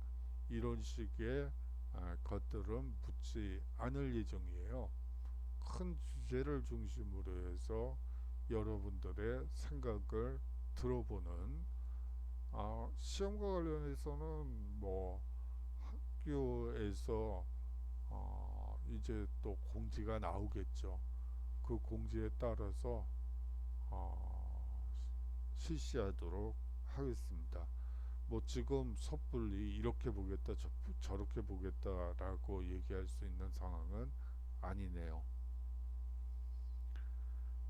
이런 식의 것들은 묻지 않을 예정이에요. 큰 주제를 중심으로 해서 여러분들의 생각을 들어보는 시험과 관련해서는 뭐 학교에서 이제 또 공지가 나오겠죠. 그 공지에 따라서 실시하도록 하겠습니다. 뭐 지금 섣불리 이렇게 보겠다 저렇게 보겠다라고 얘기할 수 있는 상황은 아니네요.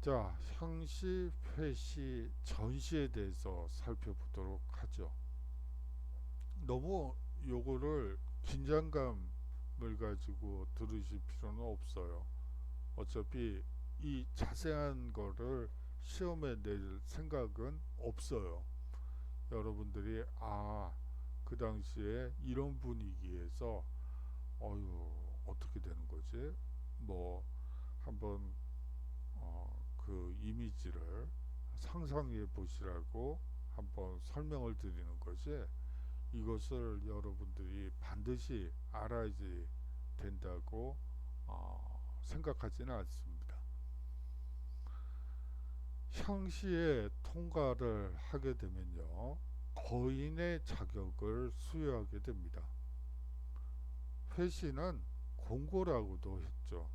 자, 향시, 회시, 전시에 대해서 살펴보도록 하죠. 너무 요거를 긴장감을 가지고 들으실 필요는 없어요. 어차피 이 자세한 거를 시험에 낼 생각은 없어요. 여러분들이 그 당시에 이런 분위기에서 어떻게 되는 거지? 뭐 한번 그 이미지를 상상해 보시라고 한번 설명을 드리는 거지, 이것을 여러분들이 반드시 알아야지 된다고 생각하지는 않습니다. 향시에 통과를 하게 되면요, 거인의 자격을 수여하게 됩니다. 회시는 공고라고도 했죠.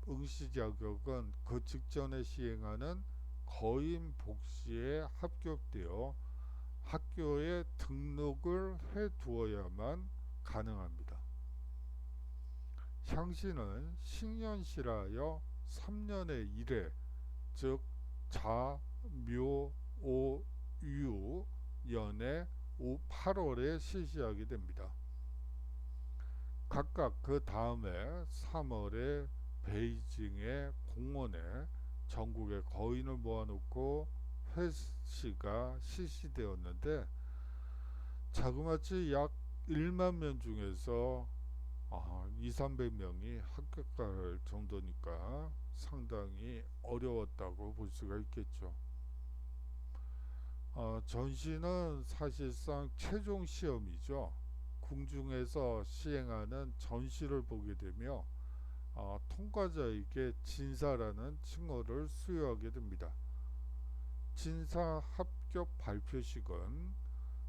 응시 자격은 그 직전에 시행하는 거인 복시에 합격되어 학교에 등록을 해 두어야만 가능합니다. 향시는 식년시라여 3년의 1회, 즉 자, 묘, 오, 유, 연의 8월에 실시하게 됩니다. 각각 그 다음에 3월에 베이징의 공원에 전국의 거인을 모아놓고 회시가 실시되었는데, 자그마치 약 1만 명 중에서 2,300명이 합격할 정도니까 상당히 어려웠다고 볼 수가 있겠죠. 전시는 사실상 최종 시험이죠. 궁중에서 시행하는 전시를 보게 되며 통과자에게 진사라는 칭호를 수여하게 됩니다. 진사 합격 발표식은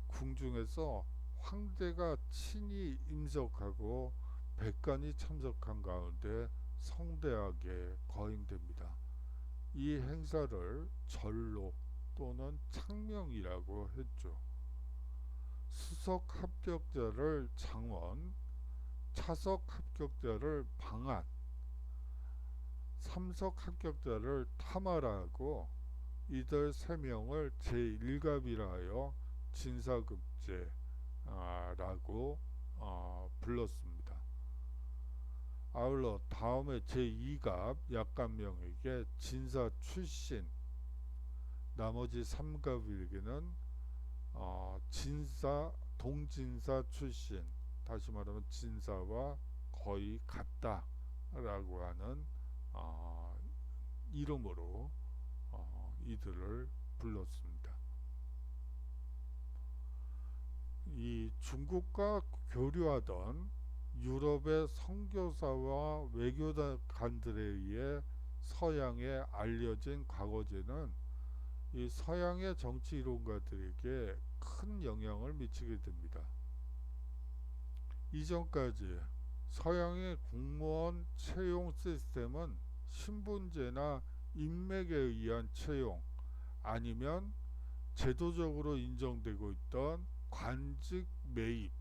궁중에서 황제가 친히 임석하고 백관이 참석한 가운데 성대하게 거행됩니다. 이 행사를 절로 또는 창명이라고 했죠. 수석 합격자를 장원, 차석 합격자를 방한, 삼석 합격자를 탐하라고 이들 세 명을 제1갑이라 하여 진사급제라고 불렀습니다. 아울러 다음에 제2갑 약간명에게 진사 출신, 나머지 3갑에게는 진사, 동진사 출신, 다시 말하면 진사와 거의 같다라고 하는 이름으로 이들을 불렀습니다. 이 중국과 교류하던 유럽의 선교사와 외교관들에 의해 서양에 알려진 과거제는 이 서양의 정치 이론가들에게 큰 영향을 미치게 됩니다. 이전까지 서양의 공무원 채용 시스템은 신분제나 인맥에 의한 채용, 아니면 제도적으로 인정되고 있던 관직 매입,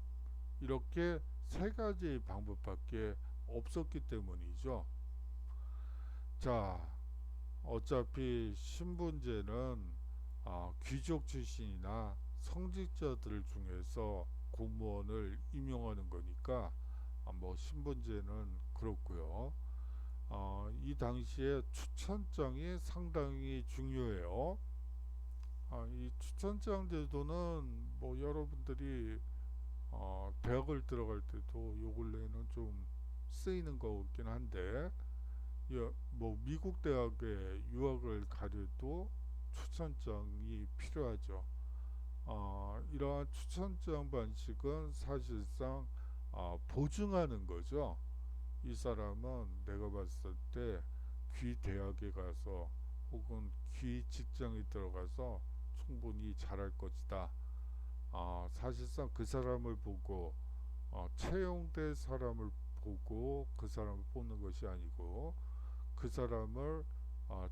이렇게 세 가지 방법밖에 없었기 때문이죠. 자, 어차피 신분제는 귀족 출신이나 성직자들 중에서 공무원을 임용하는 거니까 뭐 신분제는 그렇고요. 이 당시에 추천장이 상당히 중요해요. 이 추천장 제도는 뭐 여러분들이 대학을 들어갈 때도 요 근래에는 좀 쓰이는 거 같긴 한데, 뭐 미국 대학에 유학을 가려도 추천장이 필요하죠. 이러한 추천장 방식은 사실상 보증하는 거죠. 이 사람은 내가 봤을 때 귀 대학에 가서 혹은 귀 직장에 들어가서 충분히 잘할 것이다. 사실상 그 사람을 보고 채용될 사람을 보고 그 사람을 뽑는 것이 아니고, 그 사람을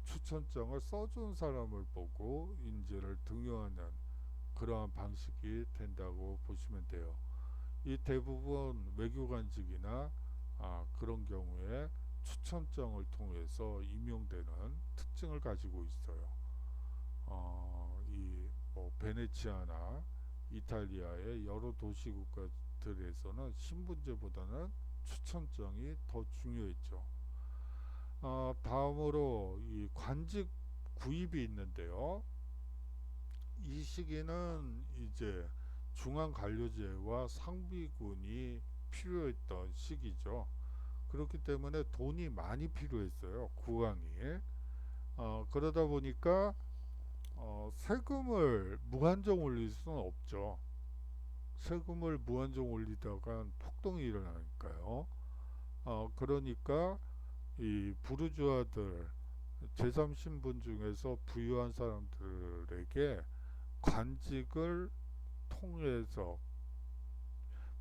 추천장을 써준 사람을 보고 인재를 등용하는 그러한 방식이 된다고 보시면 돼요. 이 대부분 외교관직이나 그런 경우에 추천장을 통해서 임용되는 특징을 가지고 있어요. 이 뭐 베네치아나 이탈리아의 여러 도시 국가들에서는 신분제보다는 추천장이 더 중요했죠. 다음으로 이 관직 구입이 있는데요. 이 시기는 이제 중앙관료제와 상비군이 필요했던 시기죠. 그렇기 때문에 돈이 많이 필요했어요, 국왕이. 그러다 보니까 세금을 무한정 올릴 수는 없죠. 세금을 무한정 올리다가 폭동이 일어나니까요. 그러니까 이 부르주아들, 제3신분 중에서 부유한 사람들에게 관직을 통해서,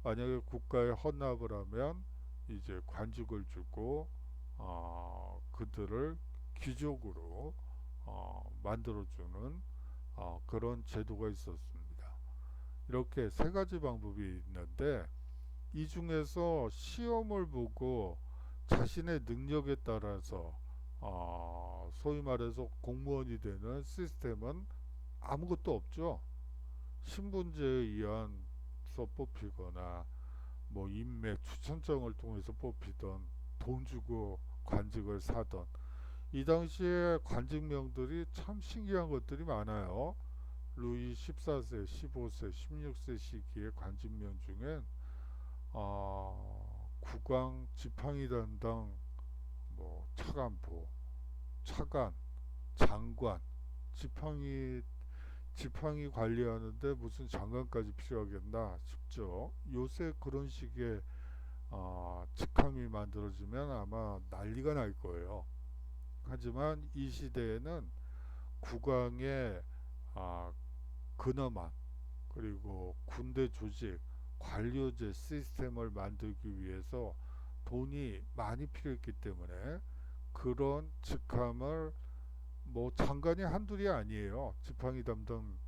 만약에 국가에 헌납을 하면 이제 관직을 주고 그들을 귀족으로 만들어주는 그런 제도가 있었습니다. 이렇게 세 가지 방법이 있는데, 이 중에서 시험을 보고 자신의 능력에 따라서 소위 말해서 공무원이 되는 시스템은 아무것도 없죠. 신분제에 의한서 뽑히거나 뭐 인맥 추천장을 통해서 뽑히던, 돈 주고 관직을 사던, 이 당시에 관직명들이 참 신기한 것들이 많아요. 루이 14세, 15세, 16세 시기의 관직명 중엔 국왕 지팡이 담당, 뭐 차관보, 차관, 장관, 지팡이 관리하는데 무슨 장관까지 필요하겠나 싶죠. 요새 그런 식의 직함이 만들어지면 아마 난리가 날 거예요. 하지만 이 시대에는 국왕의 근엄한, 그리고 군대 조직, 관료제 시스템을 만들기 위해서 돈이 많이 필요했기 때문에 그런 직함을, 뭐 장관이 한둘이 아니에요. 지팡이 담당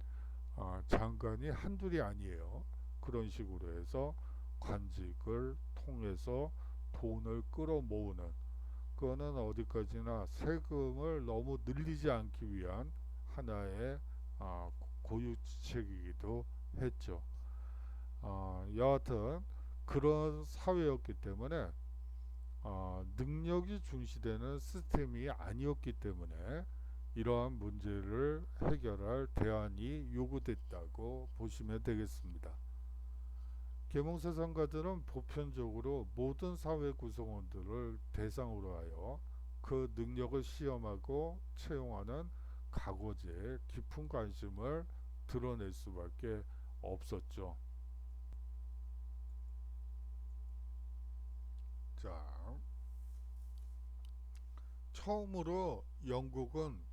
장관이 한둘이 아니에요. 그런 식으로 해서 관직을 통해서 돈을 끌어모으는, 그거는 어디까지나 세금을 너무 늘리지 않기 위한 하나의 고유지책이기도 했죠. 여하튼 그런 사회였기 때문에 능력이 중시되는 시스템이 아니었기 때문에 이러한 문제를 해결할 대안이 요구됐다고 보시면 되겠습니다. 계몽사상가들은 보편적으로 모든 사회 구성원들을 대상으로 하여 그 능력을 시험하고 채용하는 각오제에 깊은 관심을 드러낼 수밖에 없었죠. 자, 처음으로 영국은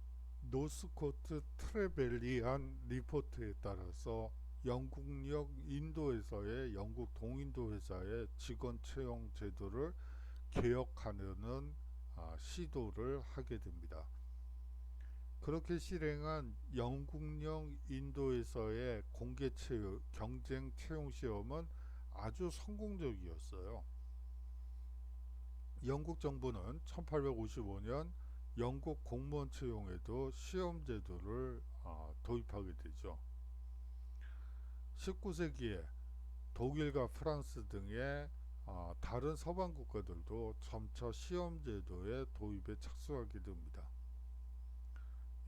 노스코트 트레벨리안 리포트에 따라서 영국력 인도에서의 영국 동인도 회사의 직원 채용 제도를 개혁하려는 시도를 하게 됩니다. 그렇게 실행한 영국령 인도에서의 공개 채용, 경쟁 채용 시험은 아주 성공적이었어요. 영국 정부는 1855년 영국 공무원 채용에도 시험 제도를 도입하게 되죠. 19세기에 독일과 프랑스 등의 다른 서방 국가들도 점차 시험 제도의 도입에 착수하게 됩니다.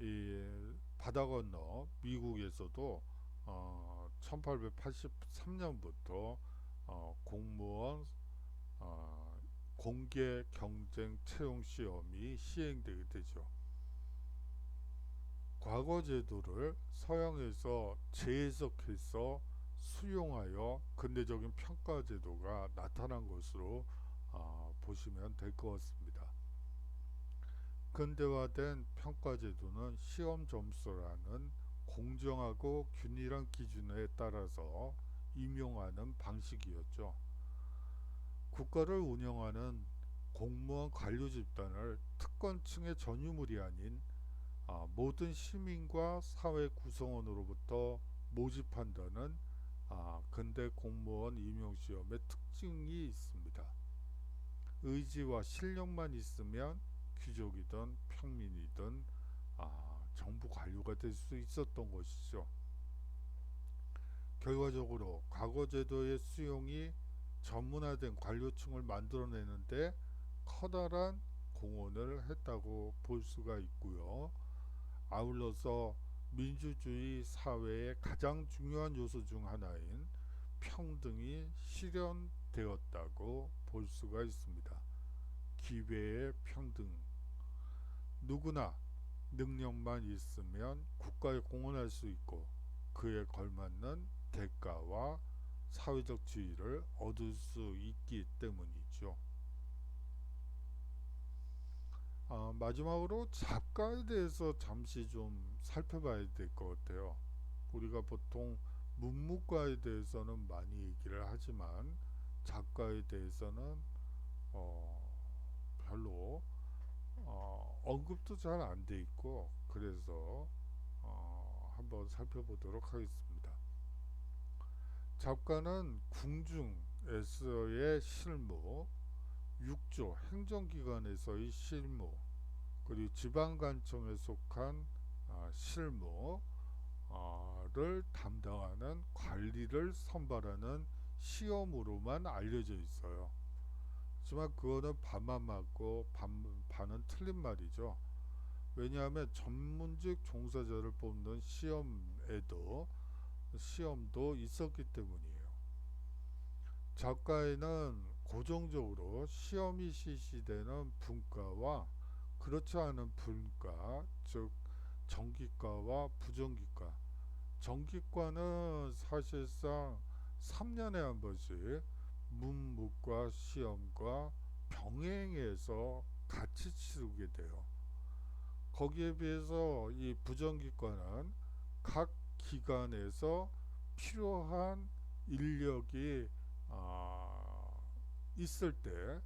이 바다 건너 미국에서도 1883년부터 공무원 공개 경쟁 채용 시험이 시행되게 되죠. 과거 제도를 서양에서 재해석해서 수용하여 근대적인 평가 제도가 나타난 것으로 보시면 될 것 같습니다. 근대화된 평가 제도는 시험 점수라는 공정하고 균일한 기준에 따라서 임용하는 방식이었죠. 국가를 운영하는 공무원 관료 집단을 특권층의 전유물이 아닌 모든 시민과 사회 구성원으로부터 모집한다는 근대 공무원 임용시험의 특징이 있습니다. 의지와 실력만 있으면 귀족이든 평민이든 정부 관료가 될 수 있었던 것이죠. 결과적으로 과거 제도의 수용이 전문화된 관료층을 만들어내는데 커다란 공헌을 했다고 볼 수가 있고요. 아울러서 민주주의 사회의 가장 중요한 요소 중 하나인 평등이 실현되었다고 볼 수가 있습니다. 기회의 평등. 누구나 능력만 있으면 국가에 공헌할 수 있고 그에 걸맞는 대가와 사회적 지위를 얻을 수 있기 때문이죠. 마지막으로 작가에 대해서 잠시 좀 살펴봐야 될 것 같아요. 우리가 보통 문무과에 대해서는 많이 얘기를 하지만 작가에 대해서는 별로 언급도 잘 안 돼 있고, 그래서 한번 살펴보도록 하겠습니다. 작가는 궁중에서의 실무, 육조 행정기관에서의 실무, 그리고 지방관청에 속한 실무를 담당하는 관리를 선발하는 시험으로만 알려져 있어요. 하지만 그거는 반만 맞고 반은 틀린 말이죠. 왜냐하면 전문직 종사자를 뽑는 시험도 있었기 때문이에요. 작가에는 고정적으로 시험이 실시되는 분과와 그렇지 않은 분과, 즉 정기과와 부정기과. 정기과는 사실상 3년에 한 번씩 문무과 시험과 병행해서 같이 치르게 돼요. 거기에 비해서 이 부정기과는 각 기관에서 필요한 인력이 있을 때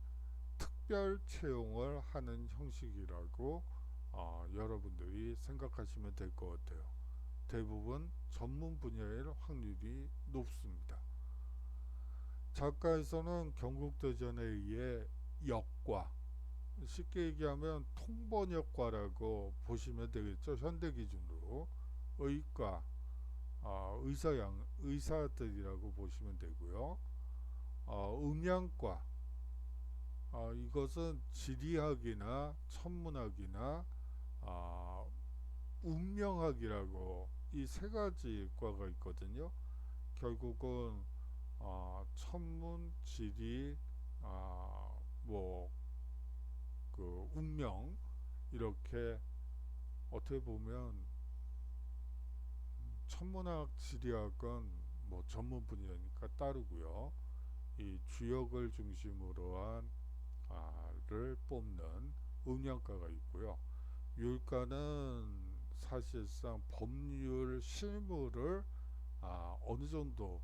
특별 채용을 하는 형식이라고 여러분들이 생각하시면 될 것 같아요. 대부분 전문 분야일 확률이 높습니다. 작가에서는 경국대전에 의해 역과, 쉽게 얘기하면 통번역과라고 보시면 되겠죠. 현대 기준으로 의과, 의사들이라고 보시면 되고요. 음양과, 이것은 지리학이나 천문학이나 운명학이라고 이 세 가지 과가 있거든요. 결국은 천문, 지리, 뭐 그 운명, 이렇게 어떻게 보면 천문학, 지리학은 뭐 전문 분야니까 따르고요. 이 주역을 중심으로 한 를 뽑는 음양과가 있고요. 율과는 사실상 법률 실무를 어느 정도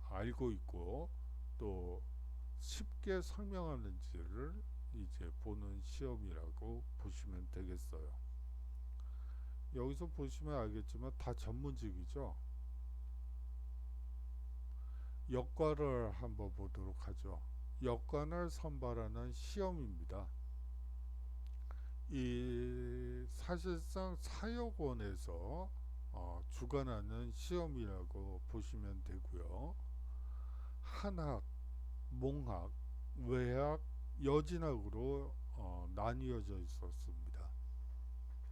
알고 있고 또 쉽게 설명하는지를 이제 보는 시험이라고 보시면 되겠어요. 여기서 보시면 알겠지만 다 전문직이죠. 역과를 한번 보도록 하죠. 역관을 선발하는 시험입니다. 이 사실상 사역원에서 주관하는 시험이라고 보시면 되고요. 한학, 몽학, 외학, 여진학으로 나뉘어져 있었습니다.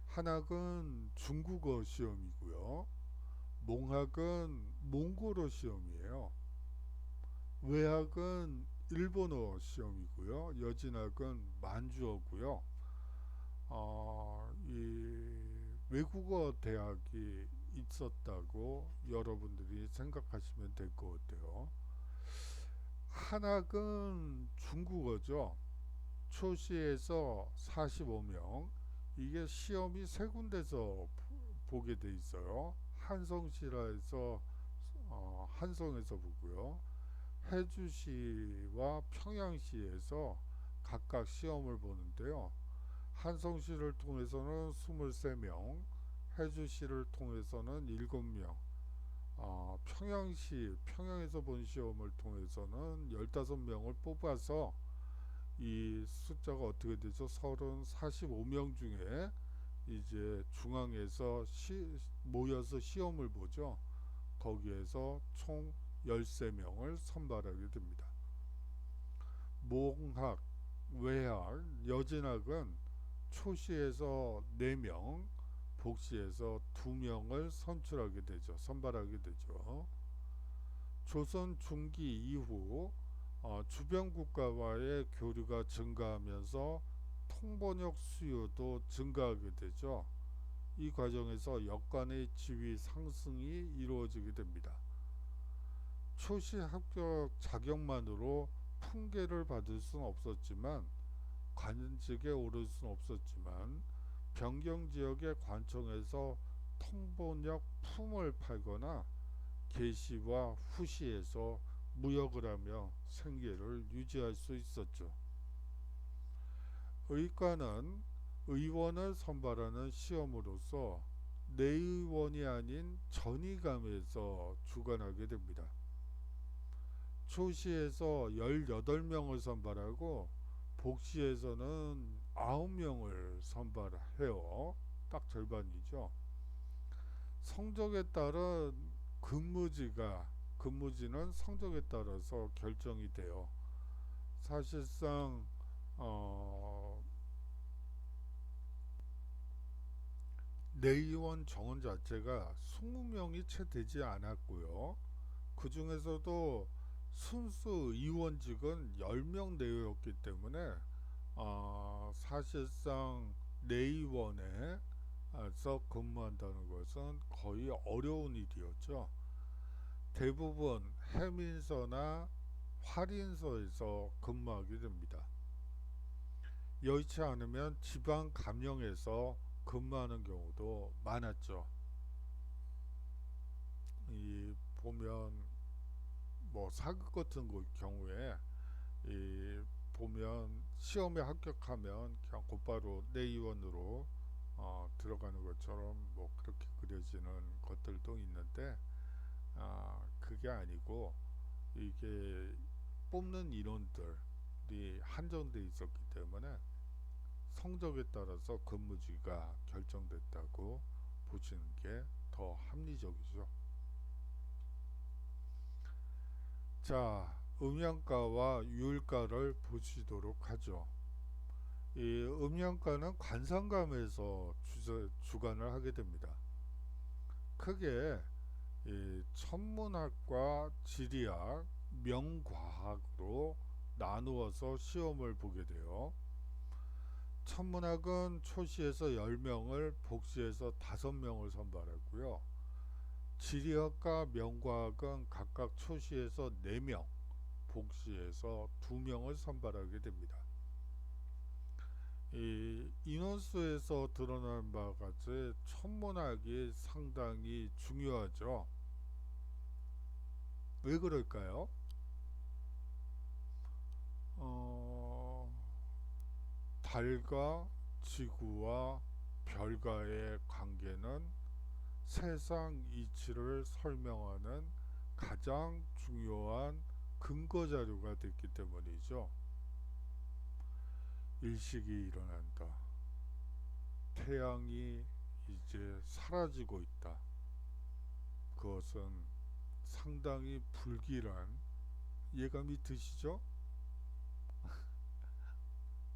한학은 중국어 시험이고요. 몽학은 몽골어 시험이에요. 외학은 일본어 시험이고요. 여진학은 만주어고요. 이 외국어 대학이 있었다고 여러분들이 생각하시면 될 것 같아요. 한학은 중국어죠. 초시에서 45명. 이게 시험이 세 군데서 보게 돼 있어요. 한성시라해서 한성에서 보고요. 해주시와 평양시에서 각각 시험을 보는데요. 한성시를 통해서는 23명, 해주시를 통해서는 7명, 평양에서 본 시험을 통해서는 15명을 뽑아서 이 숫자가 어떻게 되죠? 45명 중에 이제 중앙에서 모여서 시험을 보죠. 거기에서 총 13명을 선발하게 됩니다. 몽학, 외학, 여진학은 초시에서 4명, 복시에서 2명을 선발하게 되죠. 조선 중기 이후 주변 국가와의 교류가 증가하면서 통번역 수요도 증가하게 되죠. 이 과정에서 역관의 지위 상승이 이루어지게 됩니다. 초시 합격 자격만으로 품계를 받을 수는 없었지만 관직에 오를 수는 없었지만 변경 지역의 관청에서 통번역 품을 팔거나 계시와 후시에서 무역을 하며 생계를 유지할 수 있었죠. 의과는 의원을 선발하는 시험으로서 내의원이 아닌 전의감에서 주관하게 됩니다. 초시에서 18명을 선발하고 복시에서는 9명을 선발해요. 딱 절반이죠. 성적에 따른 근무지는 성적에 따라서 결정이 돼요. 사실상 내의원 정원 자체가 20명이 채 되지 않았고요. 그 중에서도 순수 의원직은 10명 내외였기 때문에 사실상 내의원에서 근무한다는 것은 거의 어려운 일이었죠. 대부분 해민서나 활인서에서 근무하게 됩니다. 여의치 않으면 지방 감령에서 근무하는 경우도 많았죠. 이 보면 뭐 사극 같은 경우에 이 보면 시험에 합격하면 그냥 곧바로 내의원으로 들어가는 것처럼 뭐 그렇게 그려지는 것들도 있는데 그게 아니고 이게 뽑는 인원들이 한정돼 있었기 때문에 성적에 따라서 근무지가 결정됐다고 보시는 게 더 합리적이죠. 자, 음양가와 유일가를 보시도록 하죠. 이 음양가는 관상감에서 주관을 하게 됩니다. 크게 이 천문학과 지리학, 명과학으로 나누어서 시험을 보게 돼요. 천문학은 초시에서 10명을, 복시에서 5명을 선발하고요. 지리학과 명과학은 각각 초시에서 4명, 복시에서 2명을 선발하게 됩니다. 이 인원수에서 드러난 바와 같이 천문학이 상당히 중요하죠. 왜 그럴까요? 달과 지구와 별과의 관계는 세상 이치를 설명하는 가장 중요한 근거 자료가 됐기 때문이죠. 일식이 일어난다. 태양이 이제 사라지고 있다. 그것은 상당히 불길한 예감이 드시죠?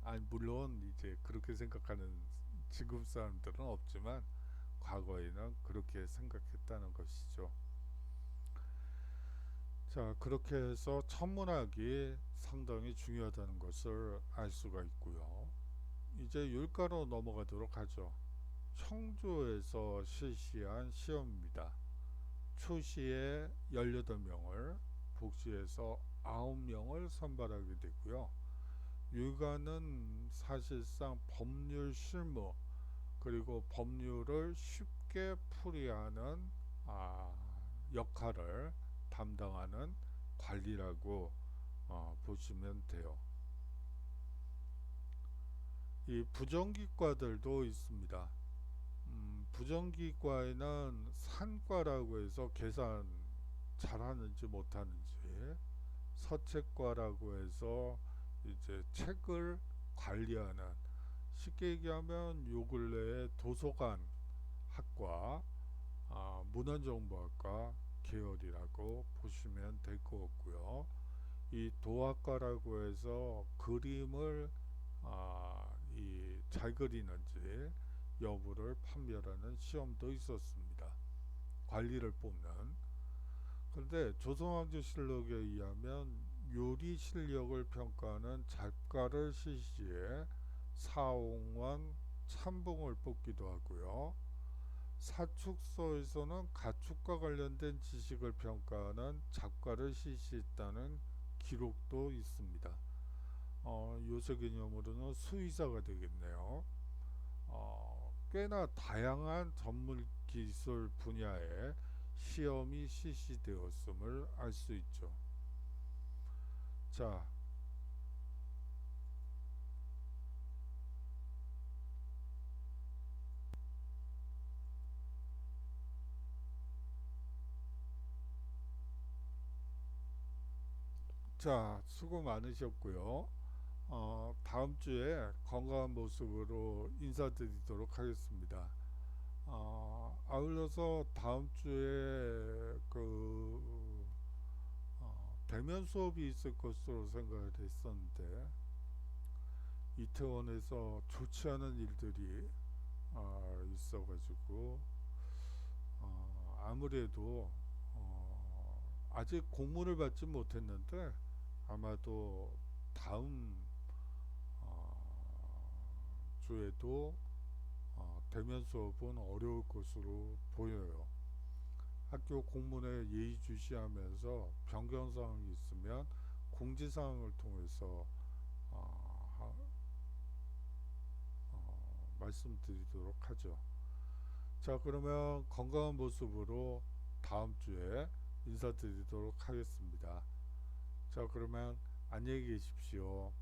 아니, 물론 이제 그렇게 생각하는 지금 사람들은 없지만 과거에는 그렇게 생각했다는 것이죠. 자, 그렇게 해서 천문학이 상당히 중요하다는 것을 알 수가 있고요. 이제 율가로 넘어가도록 하죠. 청주에서 실시한 시험입니다. 초시에 18명을, 복시에서 9명을 선발하게 되고요. 율가는 사실상 법률 실무, 그리고 법률을 쉽게 풀이하는 역할을 담당하는 관리라고 보시면 돼요. 이 부정기과들도 있습니다. 부정기과에는 산과라고 해서 계산 잘하는지 못하는지, 서책과라고 해서 이제 책을 관리하는, 쉽게 얘기하면 요 근래에 도서관 학과, 문헌정보학과 계열이라고 보시면 될 것 같고요. 이 도학과라고 해서 그림을 이 잘 그리는지 여부를 판별하는 시험도 있었습니다. 관리를 뽑는. 그런데 조선왕조실록에 의하면 요리 실력을 평가하는 작가를 실시해 사홍원, 참봉을 뽑기도 하고요. 사축서에서는 가축과 관련된 지식을 평가하는 작가를 실시했다는 기록도 있습니다. 요새 개념으로는 수의사가 되겠네요. 꽤나 다양한 전문 기술 분야에 시험이 실시되었음을 알 수 있죠. 자, 수고 많으셨고요. 다음 주에 건강한 모습으로 인사드리도록 하겠습니다. 아울러서 다음 주에 대면 수업이 있을 것으로 생각을 했었는데, 이태원에서 좋지 않은 일들이 있어가지고 아무래도 아직 공문을 받지 못했는데 아마도 다음 주에도 대면 수업은 어려울 것으로 보여요. 학교 공문에 예의주시하면서 변경사항이 있으면 공지사항을 통해서 말씀드리도록 하죠. 자, 그러면 건강한 모습으로 다음 주에 인사드리도록 하겠습니다. 자, 그러면 안녕히 계십시오.